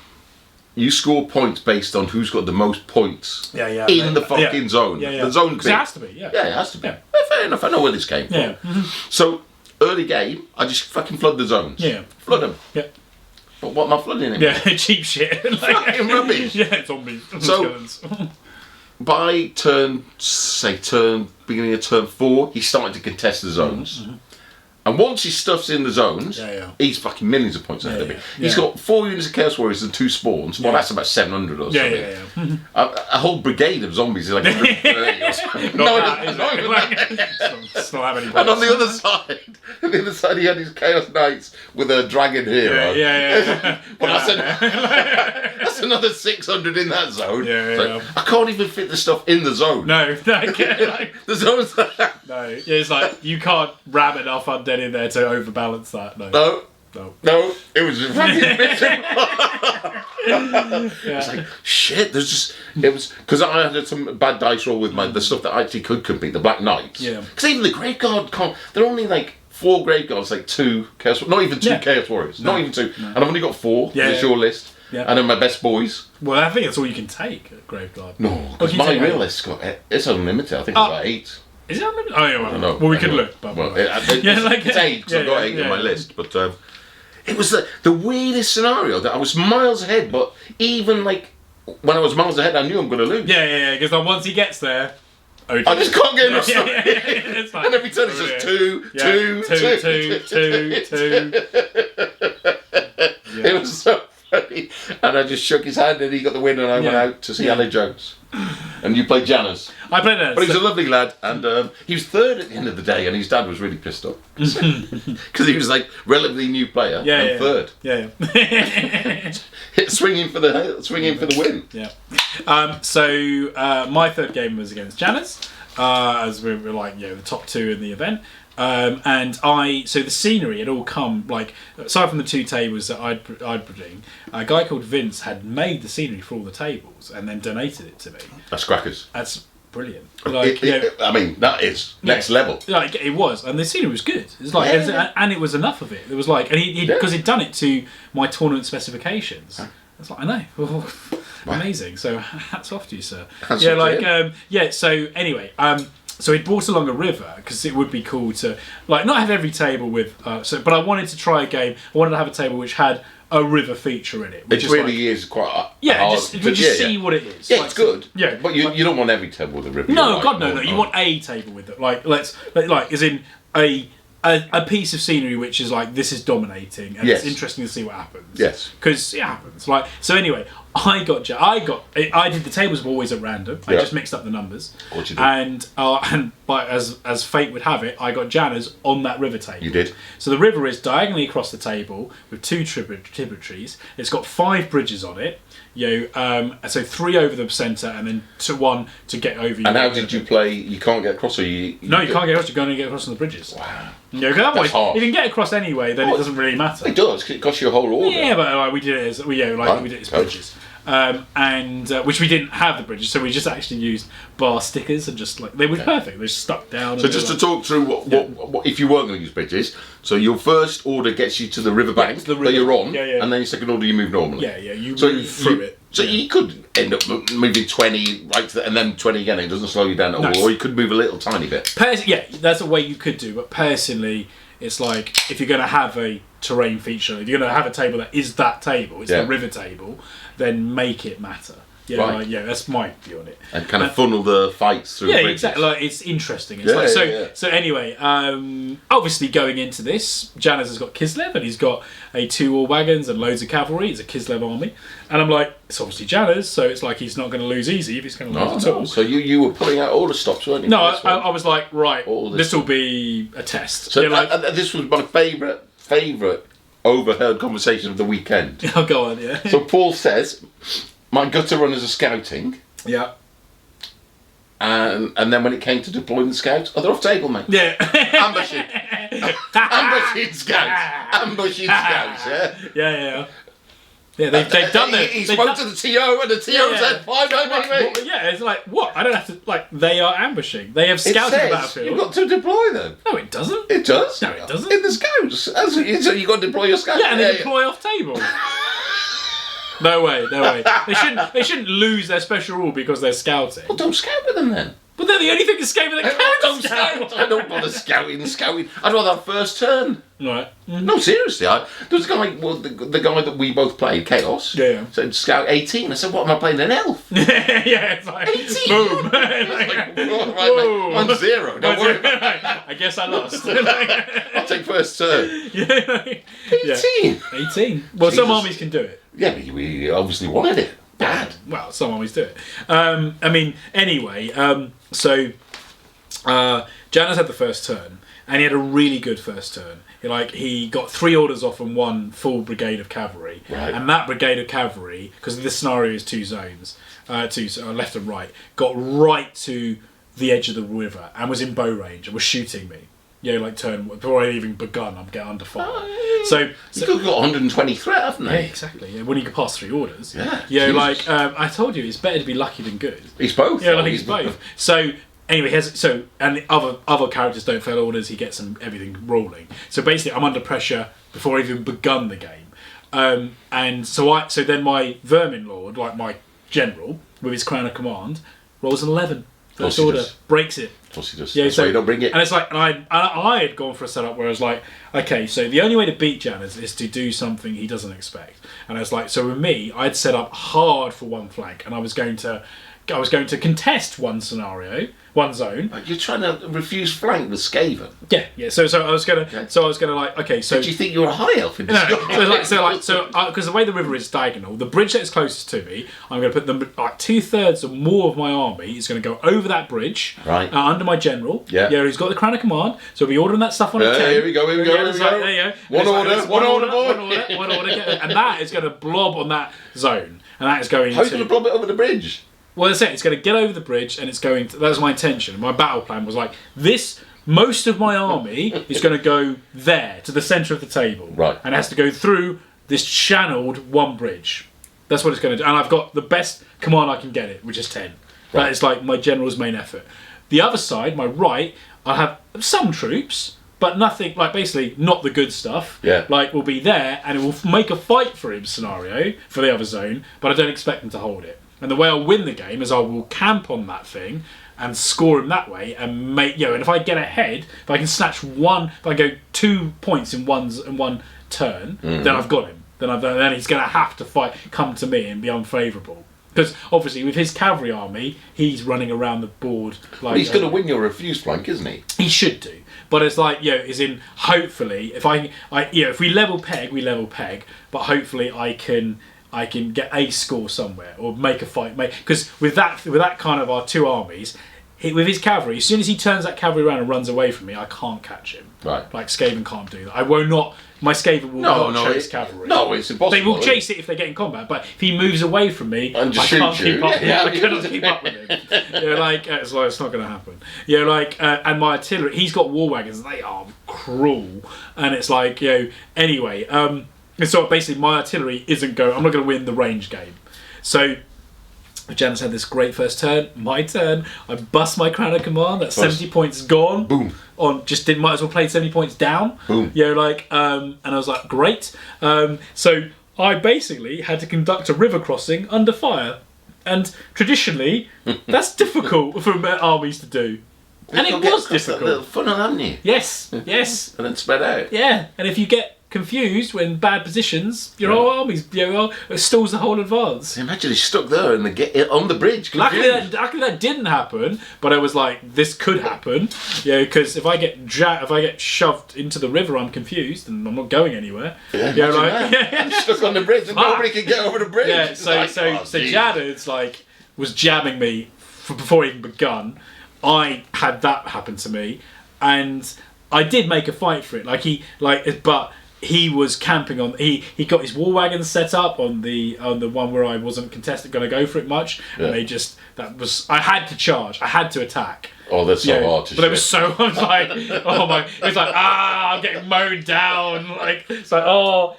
you score points based on who's got the most points in the fucking zone. Yeah. The zone Because it has to be, yeah. Yeah, it has to be. Yeah. Fair enough, I know where this came from. Yeah. So, early game, I just fucking flood the zones. Yeah. Flood them. Yeah. But what am I flooding in? Yeah, cheap shit. Fucking rubbish. Yeah, zombies. So, by beginning of turn 4, he's starting to contest the zones. Mm-hmm. And once he stuffs in the zones, he's fucking millions of points ahead of me. He's got 4 units of Chaos Warriors and 2 spawns. Well, that's about 700 or something. Yeah. A whole brigade of zombies is like 130 or something. Still have any points. And on the other side, he had his Chaos Knights with a dragon hero. Yeah. Well, that's another 600 in that zone. Yeah. I can't even fit the stuff in the zone. No. The zone's no. Yeah, it's like you can't ram enough undead in there to overbalance that. No, it was fucking miserable. It's like shit. It was because I had some bad dice roll with the stuff that actually could compete, the Black Knights. Yeah. Because even the Grave Guard can't. They're only like 4 Grave Guards, like 2 Chaos. Not even 2 Chaos Warriors. Not even 2. And I've only got 4. It's your list. Yeah. And then my best boys. Well, I think that's all you can take at Grave Guard. No, because my real list's got it's unlimited. I think it's about 8. Is it unlimited? Oh, yeah, well, I don't know. Well, we could look. But it's 8 because I've got 8 in my list. But it was the weirdest scenario that I was miles ahead. But even like when I was miles ahead, I knew I'm going to lose. Yeah. Because once he gets there, I just can't get enough stuff. It's like, and every turn it's just 2. It was so funny. And I just shook his hand and he got the win and I went out to see Ali Jones. And you played Janus. I played Janus. But he was a lovely lad, and he was 3rd at the end of the day, and his dad was really pissed off because he was like relatively new player and 3rd. Swinging for the win. Yeah. So my 3rd game was against Janus, as we were like the top 2 in the event. So the scenery had all come, like, aside from the 2 tables that I'd bring, a guy called Vince had made the scenery for all the tables and then donated it to me. That's crackers. That's brilliant. Like, I mean, that is next level. Like, it was, and the scenery was good. It's like, and it was enough of it. It was like, and because he'd done it to my tournament specifications. It's like, I know. Amazing. So hats off to you, sir. So anyway, so he brought along a river because it would be cool to like not have every table with. But I wanted to try a game. I wanted to have a table which had a river feature in it. It really is quite hard. Just see what it is. Yeah, like, it's good. Yeah, but you don't want every table with a river. No, God, no. You want a table with it. Like as in a piece of scenery which is like this is dominating and it's interesting to see what happens. Yes, because it happens. Like so. Anyway, I did the tables were always at random. I just mixed up the numbers. Of course you And did. by as fate would have it, I got Janus on that river table. You did. So the river is diagonally across the table with 2 tributaries. It's got 5 bridges on it. So 3 over the centre and then 1 to get over. And how did you play? You can't get across, or you can't get across. You're going to get across on the bridges. Wow. Because otherwise, if you can get across anyway, then it doesn't really matter. It does. It costs you a whole order. Yeah, but we did it as we did it as bridges. Which we didn't have the bridges, so we just actually used bar stickers and just like they were perfect. They just stuck down. So just to talk through what if you weren't going to use bridges. So your first order gets you to the riverbank that you're on, and then your second order you move normally. You move through it. So you could end up moving 20 and then 20 again. It doesn't slow you down at all, or you could move a little tiny bit. That's a way you could do. But personally, it's like if you're going to have a terrain feature, if you're going to have a table that is that table, it's the river table, then make it matter. Yeah, Right. like, yeah, that's my view on it. And kind of funnel the fights through. Yeah, bridges. exactly. Like, it's interesting. It's like, so. So anyway, obviously going into this, Janus has got Kislev, and he's got 2 war wagons and loads of cavalry. It's a Kislev army, and I'm like, it's obviously Janus, so it's like he's not going to lose easy if he's going to lose at all. So you were putting out all the stops, weren't you? No, I was like, right, this will be a test. So like, this was my favourite overheard conversation of the weekend. I'll go on, yeah. So Paul says, my gutter runners are scouting. Yeah. And then when it came to deploying the scouts, they're off table, mate. Yeah. Ambushing. Ambushing scouts. Ambushing scouts, yeah? Yeah. Yeah, they've done it. He spoke to the TO, and the TO said, "Fine, mate." Yeah, it's like, what? I don't have to, like, they are ambushing. They have scouted the battlefield. You've got to deploy them. No, it doesn't. It does. No, it doesn't. In the scouts. So you've got to deploy your scouts. Yeah, and they deploy off table. No way. They shouldn't lose their special rule because they're scouting. Well, don't scout with them then. But they're the only thing escaping the Don't scout. I don't bother scouting. I'd rather have first turn. Right. Mm-hmm. No, seriously. There was a guy, the guy that we both played, Chaos, said scout 18. I said, what am I playing, an elf? Yeah, it's like, 18? Boom. Like, right, mate, I'm 0. Don't worry about it. I guess I lost. I'll take first turn. 18? 18. Well, Jesus. some armies can do it. Yeah, but we obviously wanted it. Bad. Well, some armies do it. I mean, anyway, so Janus had the first turn, and he had a really good first turn. He got 3 orders off and 1 full brigade of cavalry, right. And that brigade of cavalry, because this scenario is 2 zones, left and right, got right to the edge of the river and was in bow range and was shooting me. Turn before I even begun, I'm getting under fire. So you could have got 120 threat, haven't they? Yeah, exactly. Yeah, when you can pass 3 orders. Yeah. I told you, it's better to be lucky than good. He's both. Yeah, he's both. So anyway, and the other characters don't fail orders. He gets everything rolling. So basically, I'm under pressure before I've even begun the game. And so then my Vermin Lord, like my general with his crown of command, rolls an 11. First order, breaks it. Of course he does. Yeah, That's why you don't bring it. And it's like, and I had gone for a setup where I was like, okay, so the only way to beat Janus is to do something he doesn't expect. And I was like, so with me, I'd set up hard for one flank, and I was going to contest one scenario, one zone. You're trying to refuse flank with Skaven. Yeah. So I was gonna, like, okay. So did you think you were a high elf in this? Because the way the river is diagonal, the bridge that is closest to me, I'm going to put them like 2/3 or more of my army is going to go over that bridge, right, under my general. Yeah. Who's got the crown of command. So we'll be ordering that stuff on a 10. Here we go. There you go. One order, one order, and that is going to blob on that zone, and that is going. How are you going to blob it over the bridge? Well, that's it. It's going to get over the bridge, and it's going to... That was my intention. My battle plan was like, most of my army is going to go there, to the centre of the table. Right. And it has to go through this channeled one bridge. That's what it's going to do. And I've got the best command I can get it, which is 10. Right. That is like my general's main effort. The other side, my right, I have some troops, but nothing, like basically not the good stuff. Yeah. Like, will be there, and it will make a fight for him scenario, for the other zone, but I don't expect him to hold it. And the way I'll win the game is I will camp on that thing and score him that way and make, and if I get ahead, if I can snatch if I go 2 points in one turn, then I've got him. Then he's going to have to come to me and be unfavourable. Because obviously with his cavalry army, he's running around the board like... Well, he's going to win your refuse flank, isn't he? He should do. But it's like, hopefully, if we level peg, but hopefully I can get a score somewhere or make a fight. Because with that kind of our 2 armies, with his cavalry, as soon as he turns that cavalry around and runs away from me, I can't catch him. Right. Like Skaven can't do that. I will not. My Skaven will not chase cavalry. No, it's impossible. They will chase it if they get in combat, but if he moves away from me, and I can't keep up. I cannot keep up with him. It's not going to happen. And my artillery, he's got war wagons. They are cruel, and it's like anyway. And so basically, my artillery isn't going. I'm not going to win the range game. So Janus had this great first turn. My turn. I bust my crown of command. That's 70 points gone. Boom. Might as well play 70 points down. Boom. And I was like, great. So I basically had to conduct a river crossing under fire, and traditionally that's difficult for armies to do. And it was difficult. Funnel, haven't you? Yes. And then spread out. Yeah, and if you get confused when bad positions, your whole army's stalls the whole advance. Imagine he's stuck there on the bridge. Luckily that didn't happen, but I was like, this could happen, because if I get shoved into the river, I'm confused and I'm not going anywhere. I'm stuck on the bridge and nobody can get over the bridge. Yeah, so Janet's like was jamming me before he even begun. I had that happen to me, and I did make a fight for it. But he was camping on. He got his war wagons set up on the one where I wasn't going to go for it much, and I had to charge. I had to attack. Oh, that's so hard to. But it was so. I was like, oh my! It was like, I'm getting mown down. Like it's like,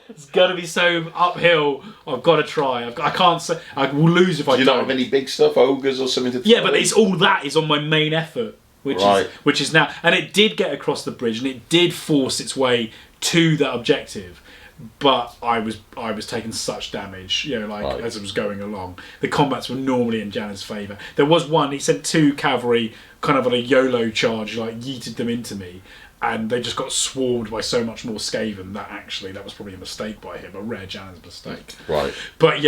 it's gonna be so uphill. I've got to try. I can't say. I will lose if I don't. Do you not have any big stuff, ogres or something to? Yeah, but it's all that is on my main effort, which is now, and it did get across the bridge, and it did force its way to that objective. But I was taking such damage, as I was going along. The combats were normally in Janet's favour. There was one, he sent 2 cavalry kind of on a YOLO charge, yeeted them into me, and they just got swarmed by so much more Skaven that was probably a mistake by him, a rare Janet's mistake. Right. But he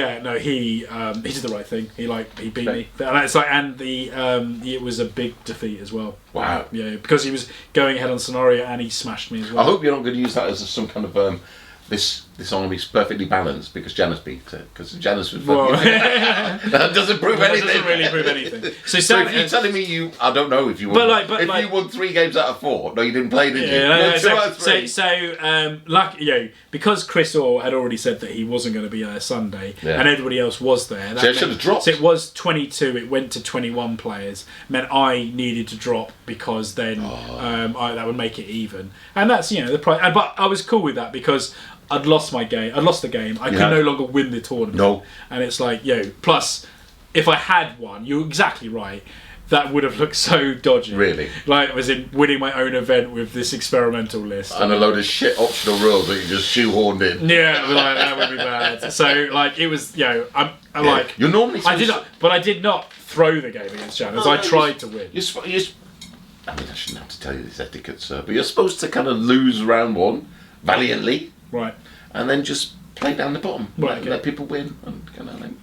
did the right thing. He beat me, and it was a big defeat as well. Wow. Yeah, because he was going ahead on scenario and he smashed me as well. I hope you're not going to use that as some kind of this army's perfectly balanced because Janice beat it. Because Janice was that doesn't prove anything. That doesn't really prove anything. So if you're telling me I don't know if you won. If you won 3 games out of 4, no, you didn't play, did you? 2 out of 3. Because Chris Orr had already said that he wasn't going to be there Sunday, and everybody else was there. So it should have dropped. So it was 22. It went to 21 players. Meant I needed to drop because then that would make it even. And that's the price. But I was cool with that because I'd lost my game. I'd lost the game. I could no longer win the tournament. No. And it's like, plus, if I had won, you're exactly right, that would have looked so dodgy. Really? Like, was in winning my own event with this experimental list. And a load of shit optional rules that you just shoehorned in. Yeah, that would be bad. So, it was, I'm like... You're normally I did not throw the game against Janice. I tried to win. I shouldn't have to tell you this etiquette, sir, but you're supposed to kind of lose round 1 valiantly. Right. And then just play down the bottom. Right, let people win and kind of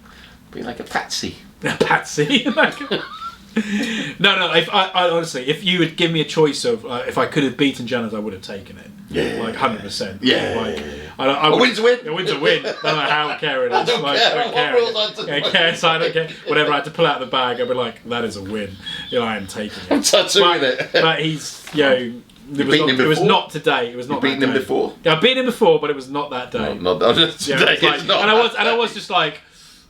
be like a patsy. A patsy? No. I honestly, if you would give me a choice of if I could have beaten Janice, I would have taken it. Yeah. 100%. Yeah. A win's a win. A win's a win. No matter how care it is. I don't care. I don't care. Whatever I had to pull out the bag, I'd be like, that is a win. I am taking it. I'm tattooing it. But he's, it was not today. It was not. You've beaten him before? Yeah, I've beaten him before, but it was not that day. No, not today. And I was just like,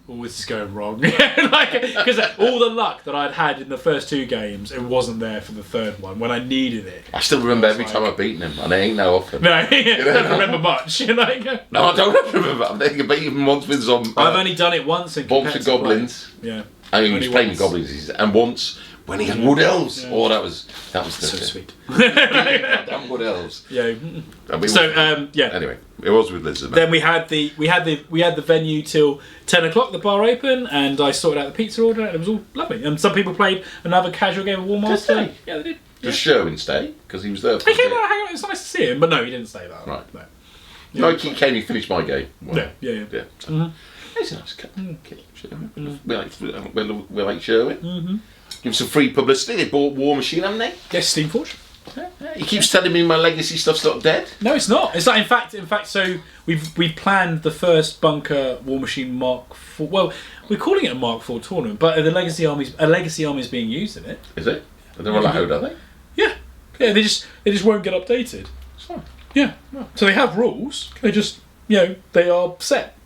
this is going wrong. Because all the luck that I'd had in the first 2 games, it wasn't there for the 3rd one when I needed it. I still remember every time I've beaten him, and it ain't no often. No, I don't remember much. No, I don't remember. I think I beat him once with some. I've only done it once in Bombs and Goblins. Play. Yeah. I mean, he was playing Goblins, and once when he had Wood Elves. Yeah. Oh, that was so sweet. Damn Wood Elves. Yeah. Anyway, it was with Liz. Then we had the venue till 10 o'clock. The bar open, and I sorted out the pizza order, and it was all lovely. And some people played another casual game of War Master. Yeah, they did. Does Sherwin stay? Because he was there. He came out, hang on. It was nice to see him, but no, he didn't stay that. Right. No. No, he came. He finished my game. Well, yeah. So. He's a nice kid. We like Sherwin. Mm-hmm. Give him some free publicity. They bought War Machine, haven't they? Yes, Steamforge. Yeah. He keeps telling me my legacy stuff's not dead. No, it's not. It's like in fact. So we've planned the first Bunker War Machine Mark IV. Well, we're calling it a Mark IV tournament, but a legacy army is being used in it. Is it? They're allowed, are they? Yeah. They just won't get updated. It's fine. Yeah. No. So they have rules. They just they are set.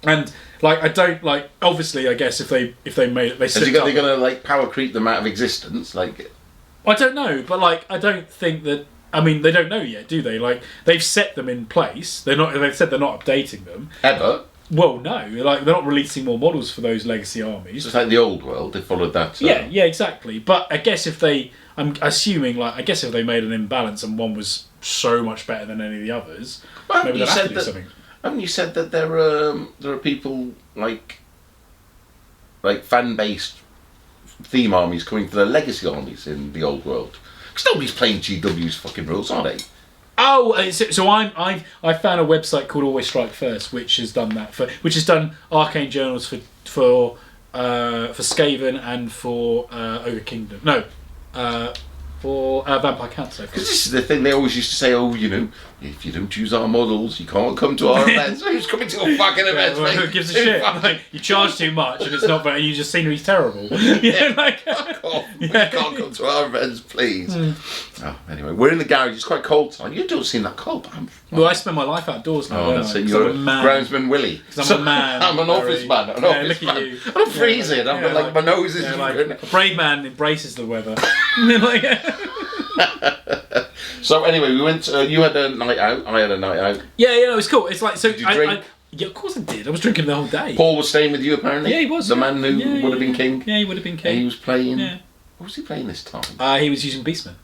And I don't obviously I guess if they made it they're gonna power creep them out of existence I don't know, but I don't think that. I mean, they don't know yet, do they? They've set them in place. They've said they're not updating them ever. Well, no, they're not releasing more models for those legacy armies. Just like the old world, they followed that. Yeah, exactly. But I guess if they made an imbalance and one was so much better than any of the others, maybe they'll have to do something. Haven't you said that there are people like fan-based theme armies coming for the legacy armies in the old world? Because nobody's playing GW's fucking rules, are they? So I found a website called Always Strike First, which has done that which has done arcane journals for Skaven and for Ogre Kingdom. No, for Vampire Council. Because this is the thing they always used to say. Oh, if you don't choose our models, you can't come to our events. Who's coming to your fucking events? Well, who gives a shit? Like, you charge too much, and it's not very. You just scenery's terrible. Fuck off. You can't come to our events, please. Oh, anyway, we're in the garage. It's quite cold tonight. You don't seem that cold, but well, I spend my life outdoors now. Oh, that's it. You're a groundsman Willie. I'm a man. I'm an office man. Look at you. I'm freezing. I'm like my nose is. A brave man embraces the weather. So anyway, we went. You had a night out. I had a night out. Yeah, it was cool. It's like so. Did you drink? Yeah, of course I did. I was drinking the whole day. Paul was staying with you apparently. Yeah, he was. The man who would have been king. Yeah, he would have been king. And he was playing. Yeah. What was he playing this time? He was using Beastmen.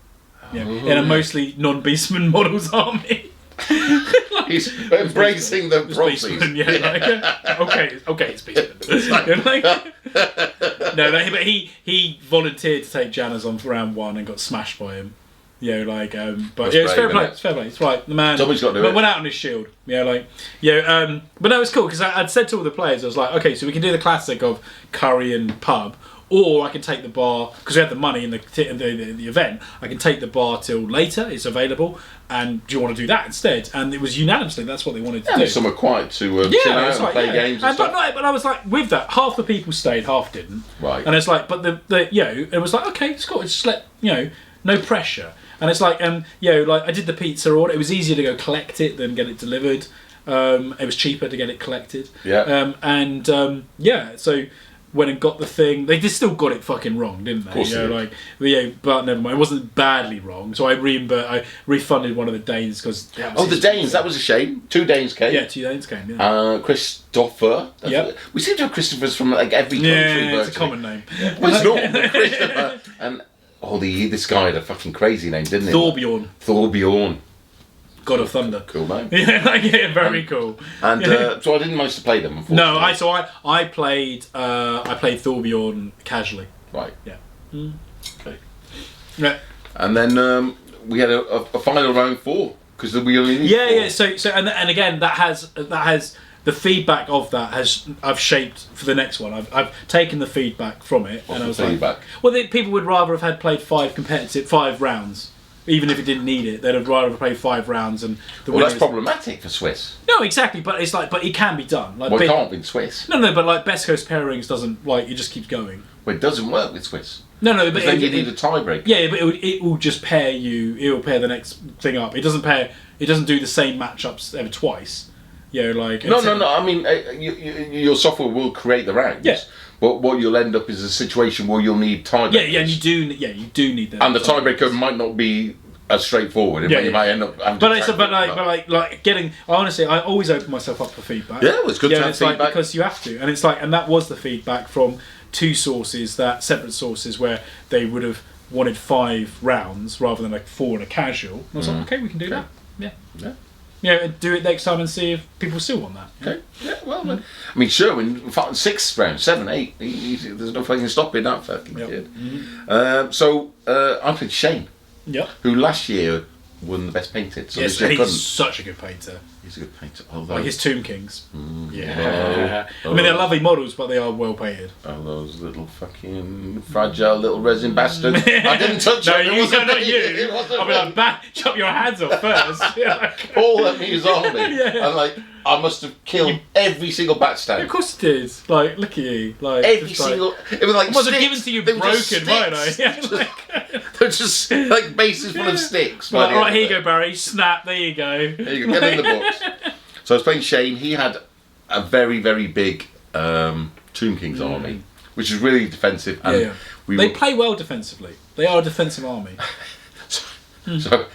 In a mostly non-Beastman models army. He's embracing the proxies. Okay, it's Beastman. But he volunteered to take Janus on for round 1 and got smashed by him. But it's fair play. It's fair play. It's right. The man Somebody's got to do it. Went out on his shield. But no, it's cool because I'd said to all the players, I was like, okay, so we can do the classic of curry and pub, or I can take the bar because we had the money in the event. I can take the bar till later. It's available, and do you want to do that instead? And it was unanimously that's what they wanted to do. Somewhere quiet to chill out and play games and stuff. But I was like, with that, half the people stayed, half didn't. Right. And it's like, but it was like, okay, it's cool. It's just let no pressure. And it's like, I did the pizza order. It was easier to go collect it than get it delivered. It was cheaper to get it collected. Yeah. So went and got the thing. They just still got it fucking wrong, didn't they? Of course they did. But never mind. It wasn't badly wrong. So I refunded one of the Danes because. The Danes. That was a shame. 2 Danes came. Yeah, 2 Danes came. Yeah. Christopher. Yep. We seem to have Christophers from like every country. Yeah, it's a common name. Well, it's not Christopher and. This guy had a fucking crazy name, didn't he? Thorbjorn. God of Thunder. Cool name. Very cool. And so I didn't manage to play them. No, I played Thorbjorn casually. Right. Yeah. Okay. Yeah. And then we had a final round 4 because we only need 4. Yeah. So and again that has the feedback of that I've shaped for the next one. I've taken the feedback from it. What's and I was the feedback? People would rather have had played 5 rounds. Even if it didn't need it, they'd have rather play 5 rounds and that's problematic for Swiss. No, exactly, but it's like, but it can be done. It can't be Swiss. No, but like Best Coast Pairings doesn't it just keeps going. Well, it doesn't work with Swiss. No, but then you need a tiebreak. Yeah, but it will just pair you. It will pair the next thing up. It doesn't pair. It doesn't do the same matchups ever twice. No. I mean, your software will create the rounds. Yes. But what you'll end up is a situation where you'll need tiebreakers. Yeah, and you do need that. And the tiebreaker might not be as straightforward. You might end up. Honestly, I always open myself up for feedback. Yeah, it's good to have feedback because you have to, and it's like, and that was the feedback from 2 sources, separate sources, where they would have wanted 5 rounds rather than like 4 in a casual. And I was like, okay, we can do that. Yeah. Do it next time and see if people still want that. Okay. Yeah. Well, I mean, sure. In 6th round, 7, 8, there's no fucking stopping that fucking kid. Mm-hmm. So I played Shane. Yeah. Who last year won the best painted. So yes, he's such a good painter. He's a good painter. Like his Tomb Kings. Yeah. I mean, they're lovely models, but they are well painted. Oh, those little fucking fragile little resin bastards. I didn't touch them. No, it wasn't not you. I mean, chop your hands off first. Paul let me use on me. And I must have killed every single bat stand. Of course it did. Like, look at you. Like every single. It was like. It wasn't given to you broken, weren't I? They're just like bases full of sticks. Right, here you go, Barry. Snap. There you go. There you go. Get in the books. So I was playing Shane. He had a very, very big Tomb Kings army, which is really defensive. And they play well defensively. They are a defensive army. So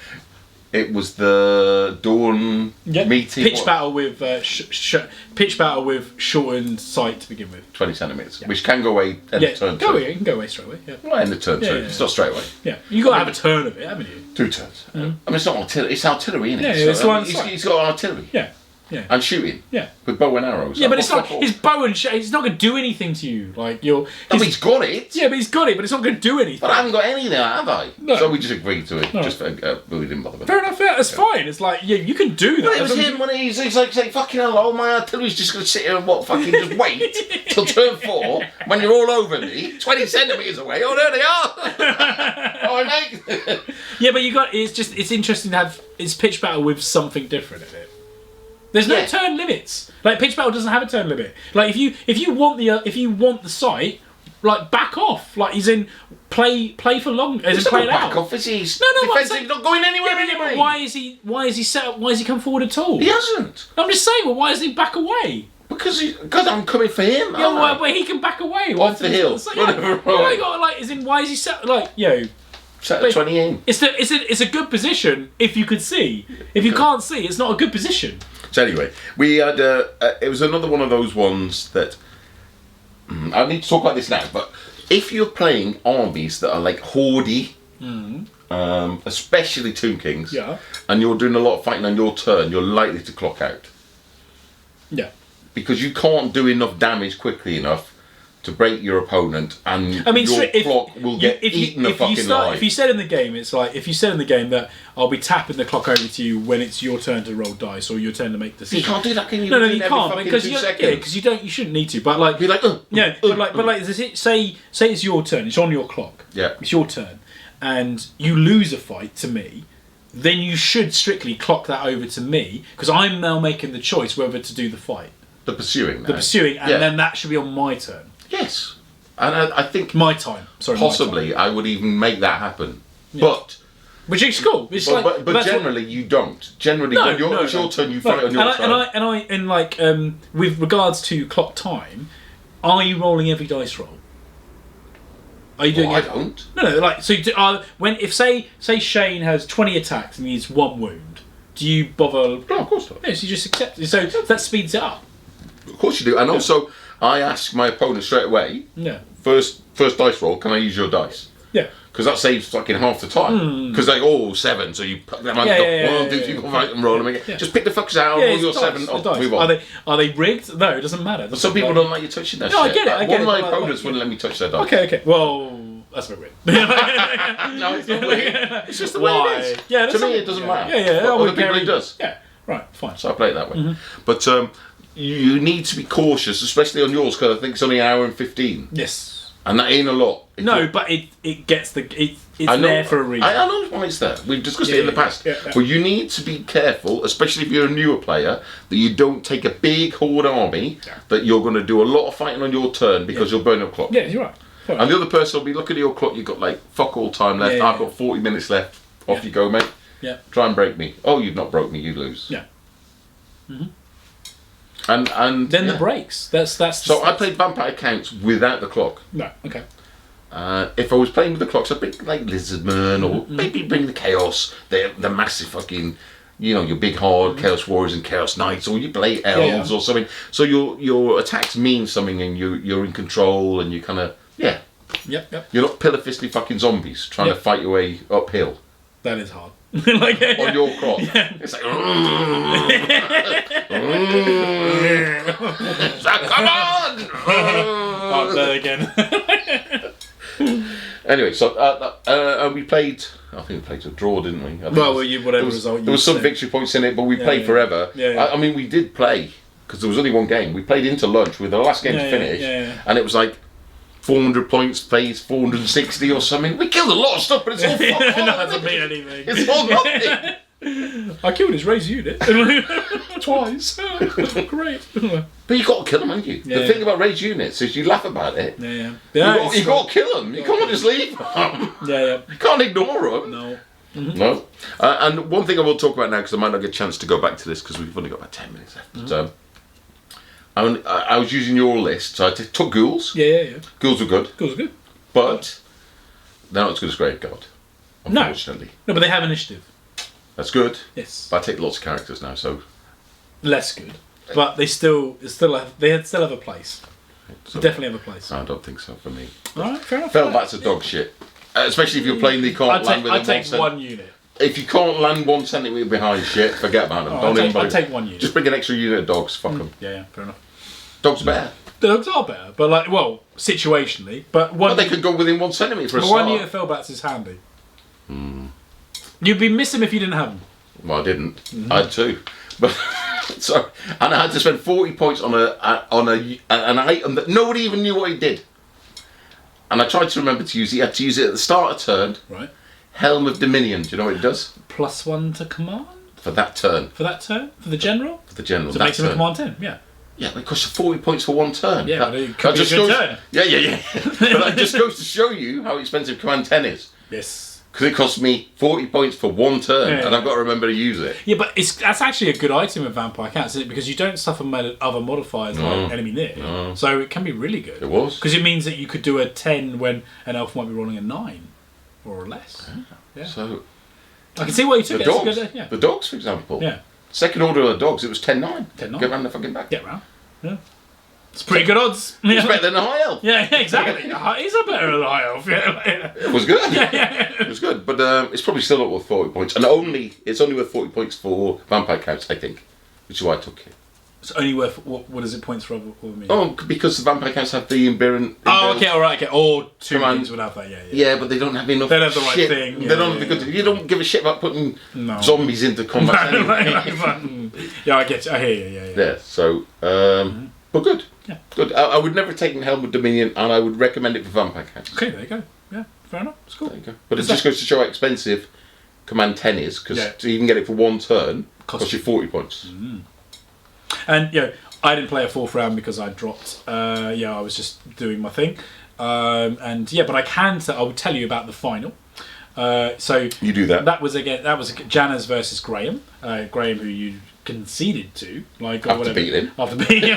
it was the Dawn meeting pitch battle with shortened sight to begin with. 20 centimeters, which can go away end of turn. It can go away straight away. Yeah. Well, end of turn two. It's not straight away. Yeah, you got to have a turn of it, haven't you? 2 turns. I mean, it's not artillery. It's artillery, isn't it? Yeah, he's got artillery. Yeah. Yeah. And shooting. Yeah. With bow and arrows. Yeah, but it's not his bow and it's not going to do anything to you. Like you're. No, but he's got it. Yeah, but he's got it, but it's not going to do anything. But I haven't got any now, have I? No. So we just agreed to it. No. Just we didn't bother with Fair enough. Yeah, it's fine. It's like you can do that. But it was him when he's like saying, fucking hello, my artillery's just going to sit here and fucking just wait till turn 4 when you're all over me, 20 centimetres away. Oh, there they are. Oh, mate. Yeah, but it's interesting to have it's pitch battle with something different in it. There's no turn limits. Like pitch battle doesn't have a turn limit. Like if you want the site, like back off. Like he's in play for long. As in play it out. Back off. He's No. defensive, not going anywhere anyway. But why is he set up? Why has he come forward at all? He hasn't. I'm just saying. Well, why doesn't he back away? Because I'm coming for him. Yeah, well, but he can back away. Off the hill. Why is he set like set at 20 in? It's a good position if you could see. If you can't see, it's not a good position. So anyway, we had it was another one of those ones that I need to talk about this now. But if you're playing armies that are like hoardy, especially Tomb Kings, and you're doing a lot of fighting on your turn, you're likely to clock out. Yeah. Because you can't do enough damage quickly enough to break your opponent, and your clock will get eaten alive. If you said in the game, it's like if you said in the game that I'll be tapping the clock over to you when it's your turn to roll dice or your turn to make decisions. You can't do that, can you? No, you can't because you shouldn't need to. But like, you're like, say it's your turn. It's on your clock. Yeah, it's your turn, and you lose a fight to me. Then you should strictly clock that over to me because I'm now making the choice whether to do the fight. The pursuing, and then that should be on my turn. Yes, and I think my time. Sorry, possibly I would even make that happen, but which is cool. But generally you don't. Generally, when it's your turn, you fight on your turn. And with regards to clock time, are you rolling every dice roll? Are you doing? I don't. No. Like so, if say Shane has 20 attacks and he needs 1 wound, do you bother? No, of course not. No, so you just accept it. So that speeds it up. Of course you do, and also I ask my opponent straight away. Yeah. First dice roll. Can I use your dice? Yeah. Because that saves fucking half the time. Because they 7, so you put them on 1, 2, 3, 4, 5, and roll them again. Yeah. Just pick the fuckers out. Roll your 7. Move on. Are they rigged? No, it doesn't matter. But some people don't like you touching their shit. I get it. One of my opponents wouldn't let me touch their dice. Okay. Well, that's a bit weird. No, it's not weird. It's just the way it is. Yeah, to me, it doesn't matter. Yeah. But other people, it does. Yeah. Right. Fine. So I play it that way. But you need to be cautious, especially on yours, because I think it's only an hour and 15. Yes. And that ain't a lot. But it gets it's there for a reason. I know why it's there. We've discussed it in the past. Yeah. But you need to be careful, especially if you're a newer player, that you don't take a big horde army that you're going to do a lot of fighting on your turn because you'll burn your clock. Yeah, you're right. And the other person will be looking at your clock, you've got like fuck all time left, I've got 40 minutes left, off you go, mate. Yeah. Try and break me. Oh, you've not broke me, you lose. Yeah. And then the breaks. That's so I played vampire counts without the clock. No, okay. If I was playing with the clocks, I'd bring like Lizardman or maybe bring the Chaos, the massive fucking, your big hard Chaos Warriors and Chaos Knights, or you play Elves or something. So your attacks mean something, and you're in control, and you kind of Yep. You're not pillar fisty fucking zombies trying to fight your way uphill. That is hard. On your clock. Yeah. It's like, come on! Up there again. Anyway, so we played. I think we played to a draw, didn't we? Whatever result. There was some victory points in it, but we played forever. Yeah. I mean, we did play because there was only one game. We played into lunch with the last game to finish, and it was like 400 points, plays 460 or something. We killed a lot of stuff, but it's all fuck all. That doesn't mean anything. It's all nothing. I killed his raised unit twice. Great. But you got to kill them, haven't you? The thing about raised units is you laugh about it. You got to kill them. You can't just leave them. You can't ignore them. No. No. And one thing I will talk about now, because I might not get a chance to go back to this because we've only got about 10 minutes left. But, I was using your list, so I took ghouls. Yeah. Ghouls were good. Ghouls were good. But they're not as good as Grave Guard, unfortunately. No, but they have initiative. That's good. Yes. But I take lots of characters now, so less good. But they still have a place. So definitely have a place. I don't think so for me. Alright, fair enough. Felt that's a dog shit. Especially if you're playing the can't land with a I take monster. one unit. if you can't land 1 centimetre behind shit, forget about them. Don't even I'll bother. take 1 unit. Just bring an extra unit of dogs. Fuck them. Yeah, fair enough. Dogs better. Dogs are better, but like, well, situationally. But But they could go within 1 centimetre for a but start. 1 unit of Fellbats is handy. You'd be missing them if you didn't have them. Well, I didn't. I had 2. But so, and I had to spend 40 points on an item that nobody even knew what it did. And I tried to remember to use it. You had to use it at the start of turn. Right. Helm of Dominion. Do you know what it does? +1 to command? For that turn. For that turn? For the general? For the general. So it that makes him a turn. command 10, yeah. Yeah, but it costs you 40 points for 1 turn. Yeah, but it could be a good turn. Yeah. But that just goes to show you how expensive Command 10 is. Yes. Because it costs me 40 points for 1 turn, Yeah. and I've got to remember to use it. Yeah, but that's actually a good item with Vampire Cats, isn't it? Because you don't suffer other modifiers like enemy near. No. So it can be really good. It was. Because it means that you could do a 10 when an elf might be rolling a 9 or less. Yeah. So, I can see why you took the it. That's a dogs, good, yeah. the dogs, for example. Yeah. Second order of the dogs, it was 10-9. 10-9. Get round the fucking back. Get round. Yeah. It's pretty good odds. It's better than a high elf. Yeah, exactly. He's a better than high elf. Yeah. It was good. It was good, but it's probably still not worth 40 points. And it's only worth 40 points for Vampire Counts, I think, which is why I took it. It's only worth, what is it points for other me? Oh, because the Vampire Counts have the Imberant. Oh, okay, alright, okay. Or 2 Command. things would have that, yeah. Yeah, but they don't have enough. They don't have the right shit. thing, They yeah, don't have the good. You don't give a shit about putting zombies into combat. anyway. Yeah, I get you. I hear you, yeah. Yeah, so, but good. Yeah. Good. I would never have taken Helm of Dominion, and I would recommend it for Vampire Counts. Okay, there you go. Yeah, fair enough. It's cool. There you go. But it just goes to show how expensive Command 10 is, because to even get it for 1 turn costs you 40 points. And, I didn't play a 4th round because I dropped. I was just doing my thing. But I will tell you about the final. So You do that. That was Janus versus Graham. Graham, who you conceded to, like, or After whatever. beating him. After beating him.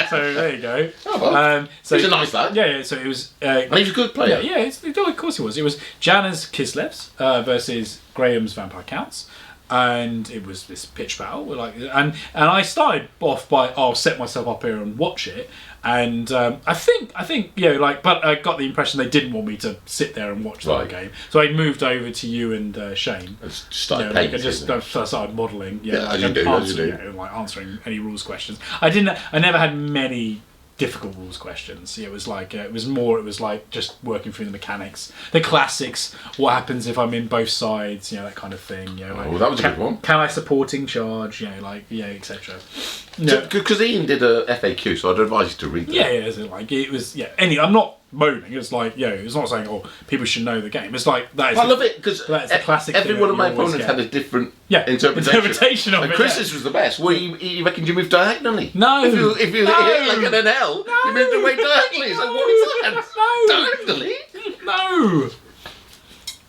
So there you go. Oh, well. So He's a nice lad. Yeah. So it was. And he's a good player. Of course he was. It was Janus Kislev's versus Graham's Vampire Counts. And it was this pitch battle, and I started off by I'll set myself up here and watch it, and I think but I got the impression they didn't want me to sit there and watch the whole game, so I moved over to you and Shane. I just started paying. I just started modelling, as you do. like answering any rules questions. I never had many difficult rules questions. It was like just working through the mechanics, the classics. What happens if I'm in both sides? That kind of thing. That was a good one. Can I supporting charge? Etc. Because Ian did a FAQ, so I'd advise you to read that. I'm not moaning. It's like it's not saying people should know the game. It's like that. I love it because that's the classic. Every one of my opponents had a different interpretation of it. Chris's was the best. Well, he reckoned you moved diagonally. No, if you hit like an L, you moved away diagonally. It's like, what is that? No, diagonally. No.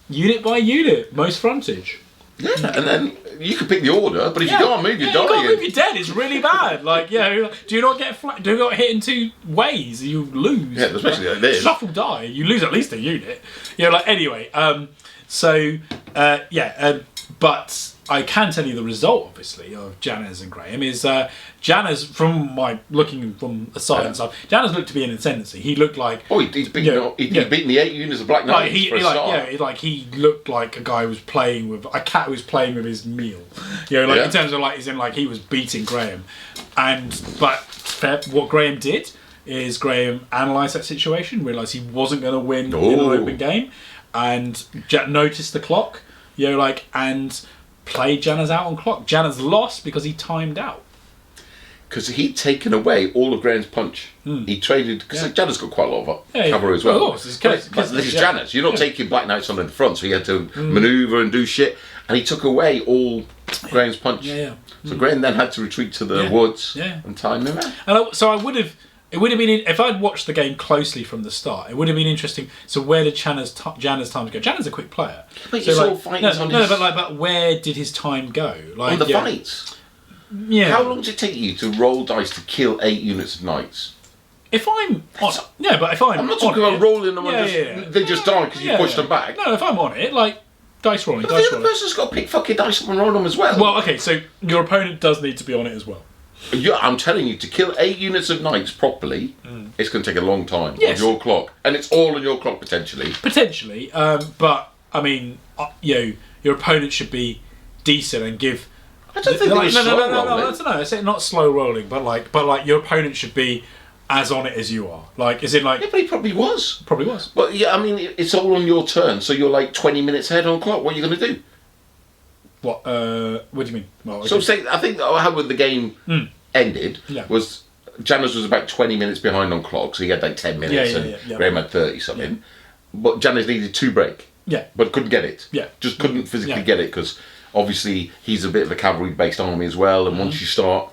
Unit by unit, most frontage. Yeah, and then you can pick the order, but if you can't move, you're dying. You can't move, you're dead. It's really bad. Do you not get do you not hit in 2 ways? You lose. Yeah, especially like this. Shuffle die. You lose at least a unit. Anyway. But I can tell you the result, obviously, of Janus and Graham is Janus, from my looking from the side and stuff. Janus looked to be in ascendancy. He looked like he's beaten the 8 units of Black Knights for a start. He looked like a guy who was playing with a cat who was playing with his meal. In terms of he was beating Graham, what Graham did is Graham analysed that situation, realised he wasn't going to win in an open game, and noticed the clock. And played Janus out on clock. Janus lost because he timed out. Because he'd taken away all of Graham's punch. He traded, because Janus got quite a lot of cover as well. Of course, this is Janus. You're not taking Black Knights on in the front, so he had to manoeuvre and do shit. And he took away all Graham's punch. So Graham then had to retreat to the woods and time him out. And so it would have been, if I'd watched the game closely from the start, it would have been interesting. So where did Janus times go? Janus a quick player. But but where did his time go? On the fights. Yeah. How long does it take you to roll dice to kill 8 units of knights? If I'm on, I'm not talking about rolling them and they just die because you pushed them back. No, if I'm on it, dice rolling. But the other person's got to pick fucking dice up and roll them as well. Well, okay, so your opponent does need to be on it as well. Yeah, I'm telling you, to kill 8 units of knights properly, it's going to take a long time on your clock, and it's all on your clock potentially. But I mean, your opponent should be decent and give. I don't think like, slow rolling. No. I say not slow rolling, but like your opponent should be as on it as you are. Like, is it like? Yeah, but he probably was. Probably was. But yeah, I mean, it's all on your turn, so you're like 20 minutes ahead on clock. What are you going to do? What? What do you mean? Well, okay. So say, I think how the game ended was Janice was about 20 minutes behind on clock, so he had like 10 minutes, and Graham had 30 something. Yeah. But Janice needed 2 break. Yeah. But couldn't get it. Yeah. Just couldn't physically get it because obviously he's a bit of a cavalry-based army as well, and once you start.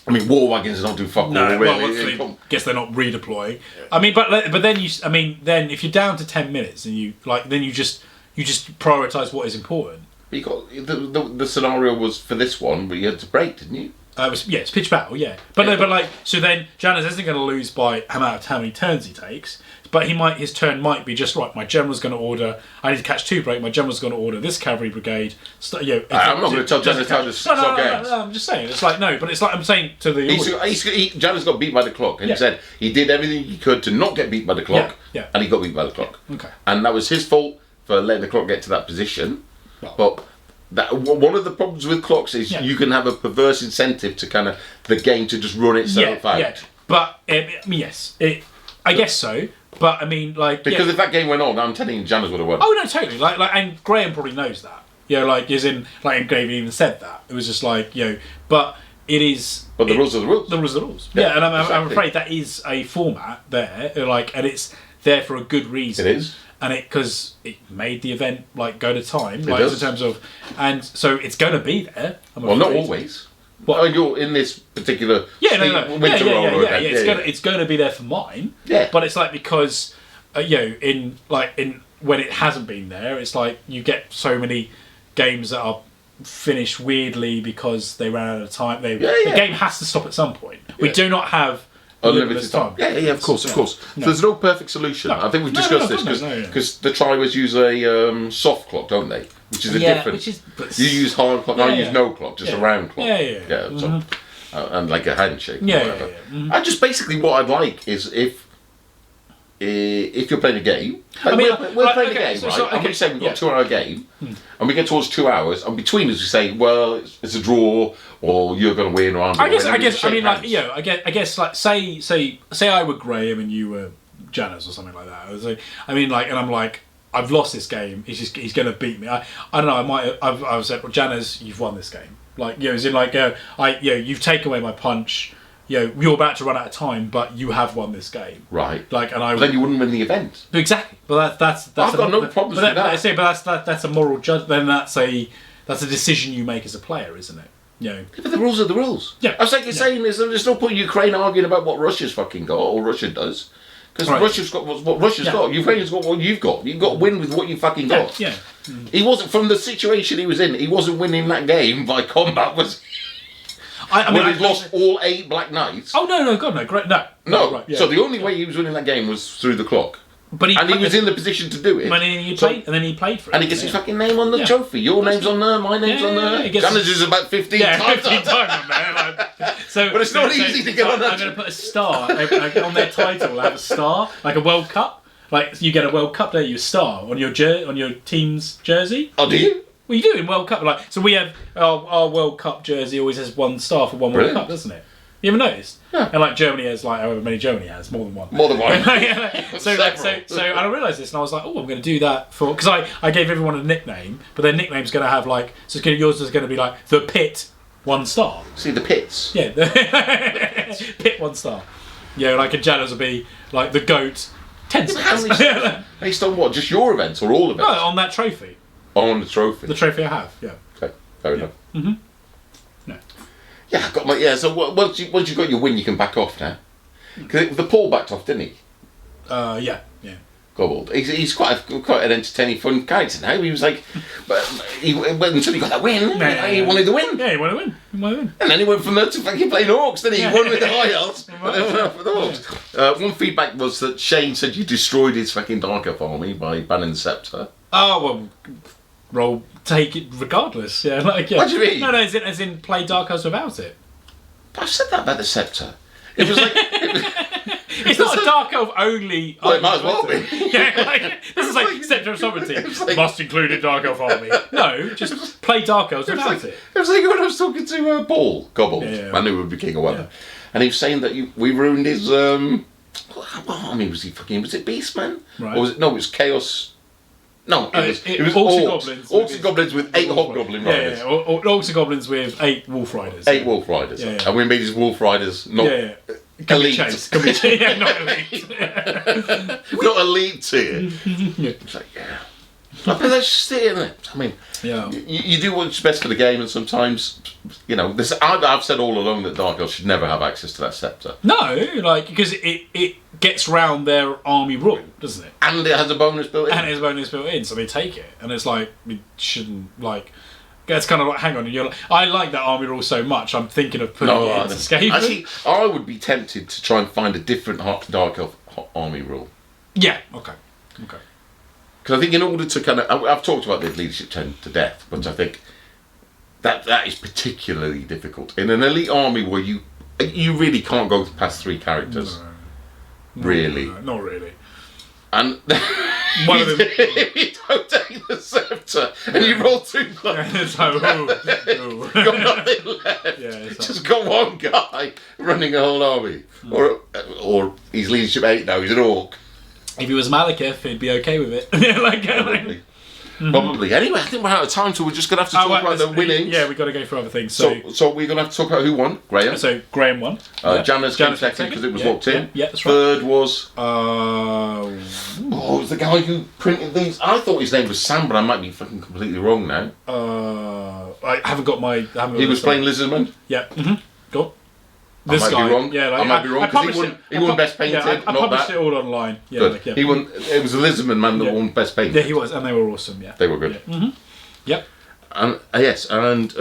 I mean, war wagons are not doing fuck all, really. Well, guess they're not redeploying. I mean, but then if you're down to 10 minutes and you just prioritise what is important. But you got the scenario was for this one, but you had to break, didn't you? It's pitch battle, yeah. But so then Janus isn't going to lose by how many turns he takes, but his turn might be just right. My general's going to order. I need to catch 2 break. My general's going to order this cavalry brigade. I'm not going to tell Janus how to stop games. No, I'm just saying. It's like no, but it's like I'm saying to the Janus got beat by the clock, and he said he did everything he could to not get beat by the clock, and he got beat by the clock. Okay, and that was his fault for letting the clock get to that position, but. One of the problems with clocks is you can have a perverse incentive to kind of the game to just run itself out. Yeah, but yes, I guess so. But I mean, like because if that game went on, I'm telling you, Janus would have won. Oh no, totally. Like, and Graham probably knows that. Like Graham even said that. It was just like but it is. But the rules are the rules. The rules are the rules. Yeah, and I'm afraid that is a format there. And it's there for a good reason. It is. And because it made the event go to time, it does. in terms of, and so it's going to be there. Well, not always. Well, you're in this particular winter roller event. It's going to be there for mine. Yeah, but it's like because in when it hasn't been there, it's like you get so many games that are finished weirdly because they ran out of time. The game has to stop at some point. We do not have. Unlimited time. Yeah, of course. No. So there's no perfect solution. No. I think we've discussed this because the Triwers use a soft clock, don't they? Which is a different. You use hard clock. I use no clock, just a round clock. Yeah. So, and like a handshake. Yeah. And just basically what I'd like is if you're playing a game, we're playing a game, right? And we say we've got a 2-hour game, and we get towards 2 hours, and between us we say, well, it's a draw, or you're going to win, or I'm going to win. I guess, like, say I were Graham and you were Janus or something like that. And I'm like, I've lost this game. He's going to beat me. I don't know. I've said, well, Janus, you've won this game. You've taken away my punch. You're about to run out of time, but you have won this game. Right. But then you wouldn't win the event. Exactly. But that's I've got no problems with that. But that's a moral judgment. Then that's a decision you make as a player, isn't it? But the rules are the rules. Yeah. I was like you're saying there's no point in Ukraine arguing about what Russia's fucking got or Russia does. Because Russia's got what Russia's got. Ukraine's got what you've got. You've got to win with what you fucking got. Yeah. He wasn't, from the situation he was in, he wasn't winning that game by combat, was he? He's lost all 8 Black Knights. Oh, no, God, no. Great, no. Right, yeah. So the only way he was winning that game was through the clock. But he was in the position to do it. And then he played for it. And he gets his fucking name on the trophy. Your name's on there, my name's on there. Janus is about 15 times. 15 times on there. But it's not easy to get on that. I'm going to put a star on their title. I'll have a star, like a World Cup. Like you get a World Cup, don't you? A star on your team's jersey. Oh, do you? Well, you do in World Cup. So we have our World Cup jersey always has 1 star for one World Cup, doesn't it? You ever noticed? Yeah. And Germany has however many Germany has, more than one. More than one. So I realised this, and I was like, oh, I'm going to do that for, because I gave everyone a nickname, but their nickname's going to have yours is going to be the Pit 1 star. See the Pits. Yeah, Pit 1 star. And Janus will be the Goat 10 stars. Based on what? Just your events or all events? No, on that trophy. On the trophy. The trophy I have. Yeah. Okay. Fair enough. Mhm. No. Yeah, I got my So once you got your win, you can back off now. Because the Paul backed off, didn't he? Yeah. Gobbled. He's quite an entertaining, fun character now. He was like, but until he got that win, he wanted the win. Yeah, he wanted to win. And then he went from there to fucking playing Orcs, didn't he? He won with the High Elves, but then went off with the Orcs. One feedback was that Shane said you destroyed his fucking Dark Elf army by banning the Scepter. Oh, well, take it regardless. Yeah, What do you mean? No, as in play Dark Elves without it. I've said that about the Scepter. It was like... It's not a Dark Elf only. Well, it might as well be. Yeah, like, this is like Scepter of Sovereignty. Must include a Dark Elf army. No, just play Dark Elves without it. It was like when I was talking to Paul Gobble. I knew he would be king or whatever. And he was saying that we ruined his. What army was he fucking? Was it Beastmen? Right. Or was it? No, it was Chaos. No, it was Orcs and Goblins. Orcs and Goblins with 8 Hobgoblin Riders. Yeah, or Orcs and Goblins with 8 Wolf Riders. 8 Wolf Riders. And we made these Wolf Riders not elite. Can be chased. Yeah, not elite. Not elite tier. It's like, but that's just it, isn't it? I mean, you do what's best for the game, and sometimes, this. I've said all along that Dark Elves should never have access to that scepter. No, because it gets round their army rule, doesn't it? And it has a bonus built in. And it has a bonus built in, so they take it, and it's like we shouldn't It's kind of like, hang on, you're like, I like that army rule so much. I'm thinking of putting it into Skaven. Actually, I would be tempted to try and find a different Dark Elf army rule. Yeah. Okay. Because I think in order to kind of, I've talked about the leadership 10 to death, but I think that is particularly difficult in an elite army where you really can't go past 3 characters. No, really, not really. And one of them, you don't take the scepter and you roll 2 clubs. So, You've got nothing left. Just got one guy running a whole army, or he's leadership 8 now. He's an orc. If he was Malekith, he'd be okay with it. Probably. Anyway, I think we're out of time, so we're just going to have to talk about the winnings. Yeah, we've got to go for other things. So we're going to have to talk about who won. Graham. So Graham won. Janice came second because it was locked in. Yeah, that's right. Third was... it was the guy who printed these. I thought his name was Sam, but I might be fucking completely wrong now. I haven't got my... He was playing Lizardman? Yeah. Go on. I might be wrong. Yeah, I might be wrong because he won Best Painted. Yeah, I published it all online. Yeah, good. He won. It was the Lizardman man that won Best Painted. Yeah, he was, and they were awesome. Yeah, they were good. Yeah. Yep. And yes, and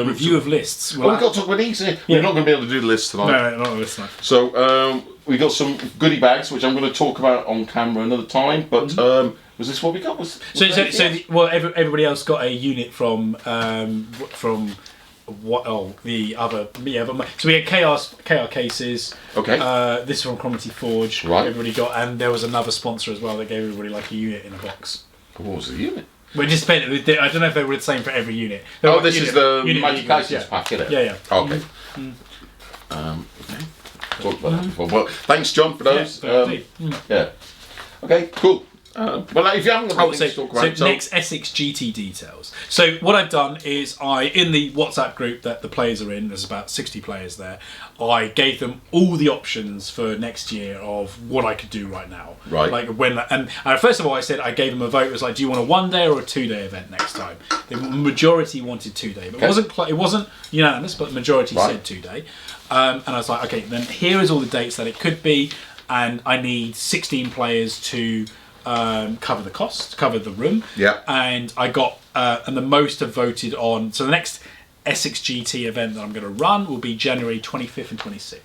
review of lists. We've got to talk about these. We're not going to be able to do the list tonight. No, not this time. So we got some goodie bags, which I'm going to talk about on camera another time. But was this what we got? Everybody else got a unit from the other so we had KR cases. Okay. This is from Cromarty Forge. Right. Everybody got, and there was another sponsor as well that gave everybody like a unit in a box. What was the unit? We just spent it. I don't know if they were the same for every unit. This is the Magic License pack, isn't it? Yeah. Okay. Okay. Talked about that before. Well, thanks, John, for those. Yeah. Okay. Cool. Well, if you haven't got things to talk about, next Essex GT details. So what I've done is in the WhatsApp group that the players are in, there's about 60 players there. I gave them all the options for next year of what I could do right now. Right. Like and first of all, I said I gave them a vote. It was like, do you want a 1-day or a 2-day event next time? The majority wanted 2-day, but it wasn't unanimous. But the majority said 2-day. And I was like, okay, then here is all the dates that it could be, and I need 16 players to cover the cost, cover the room. Yeah. And I got and the most have voted on. So the next Essex GT event that I'm going to run will be January 25th and 26th.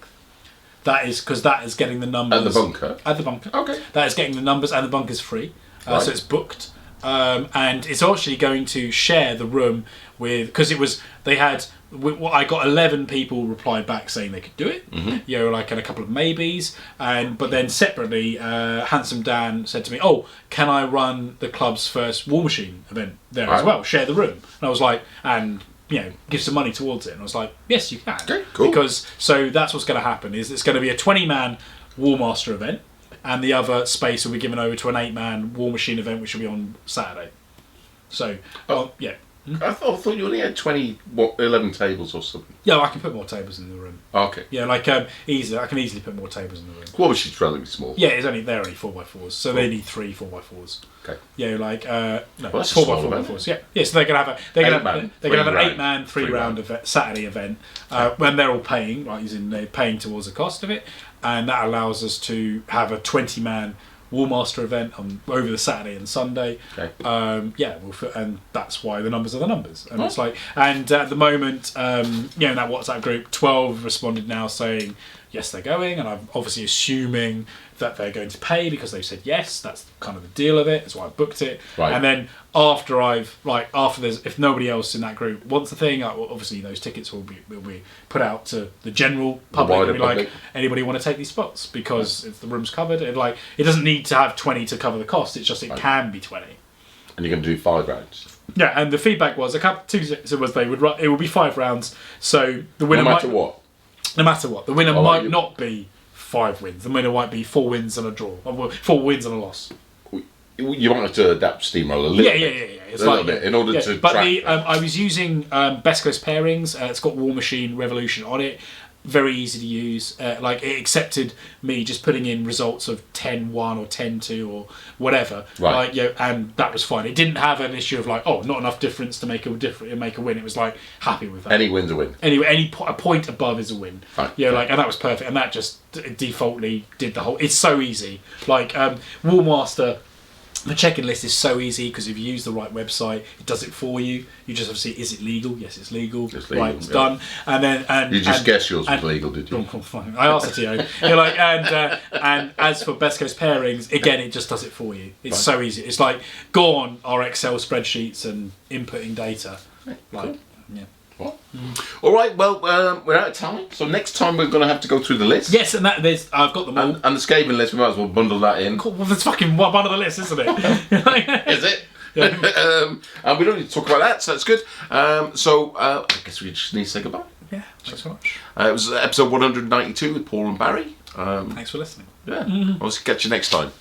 That is because that is getting the numbers at the bunker. At the bunker. Okay. That is getting the numbers, and the bunker's free, so it's booked. And it's actually going to share the room with, because I got 11 people replied back saying they could do it, and a couple of maybes, but then separately, Handsome Dan said to me, "Oh, can I run the club's first War Machine event there as well? Share the room." And I was like, and give some money towards it. And I was like, yes, you can. Okay, cool. So that's what's going to happen. Is it's going to be a 20-man War Master event, and the other space will be given over to an 8-man War Machine event, which will be on Saturday. So, yeah. I thought you only had 11 tables or something. Yeah, I can put more tables in the room. Okay. Yeah, easily. I can easily put more tables in the room. War Machine's relatively small. Yeah, they're only 4x4s, so they need 3 4x4s. Okay. Yeah, that's 4x4s. Yeah. So they're gonna have an 8-man 3-round event, Saturday event, when they're all paying, right? Using they're paying towards the cost of it, and that allows us to have a 20-man Warmaster event over the Saturday and Sunday. Okay. And that's why the numbers are the numbers. And it's like, and at the moment, in that WhatsApp group, 12 responded now saying yes, they're going, and I'm obviously assuming that they're going to pay because they've said yes. That's kind of the deal of it. That's why I booked it. Right. And then after there's, if nobody else in that group wants the thing, obviously those tickets will be put out to the general public. wider And be like, public. anybody want to take these spots because if the room's covered, and like it doesn't need to have 20 to cover the cost. It's just it can be 20. And you're going to do 5 rounds. Yeah, and the feedback was it would be 5 rounds. So the winner No matter what. No matter what, the winner Oh, might you- not be 5 wins. The winner might be 4 wins and a draw, or 4 wins and a loss. You might have to adapt Steamroller a little bit. Yeah. It's A little bit, in order to But track I was using Best Coast Pairings. It's got War Machine Revolution on it. Very easy to use. Like it accepted me just putting in results of 10-1 or 10-2 or whatever. Right. Like, and that was fine. It didn't have an issue of like, oh, not enough difference to make a win. It was like happy with that. Any win's a win. Anyway, a point above is a win. Right. Yeah, like, and that was perfect. And that just defaultly did the whole. It's so easy. Like Wallmaster. The check-in list is so easy because if you use the right website, it does it for you. You just have to see, is it legal? Yes, it's legal. It's legal, right, it's yeah. done. And then You just guessed yours was legal, did you? I asked the TO. You're like, and as for Best Coast Pairings, again, it just does it for you. It's so easy. It's like go on our Excel spreadsheets and inputting data. Like, yeah. What? All right, well, we're out of time. So next time we're going to have to go through the list. Yes, and I've got them all. And the Skaven list, we might as well bundle that in. Cool. Well, that's fucking one of the list, isn't it? Is it? And we don't need to talk about that, so that's good. So I guess we just need to say goodbye. Yeah, thanks so much. It was episode 192 with Paul and Barry. Thanks for listening. Yeah, I'll catch you next time.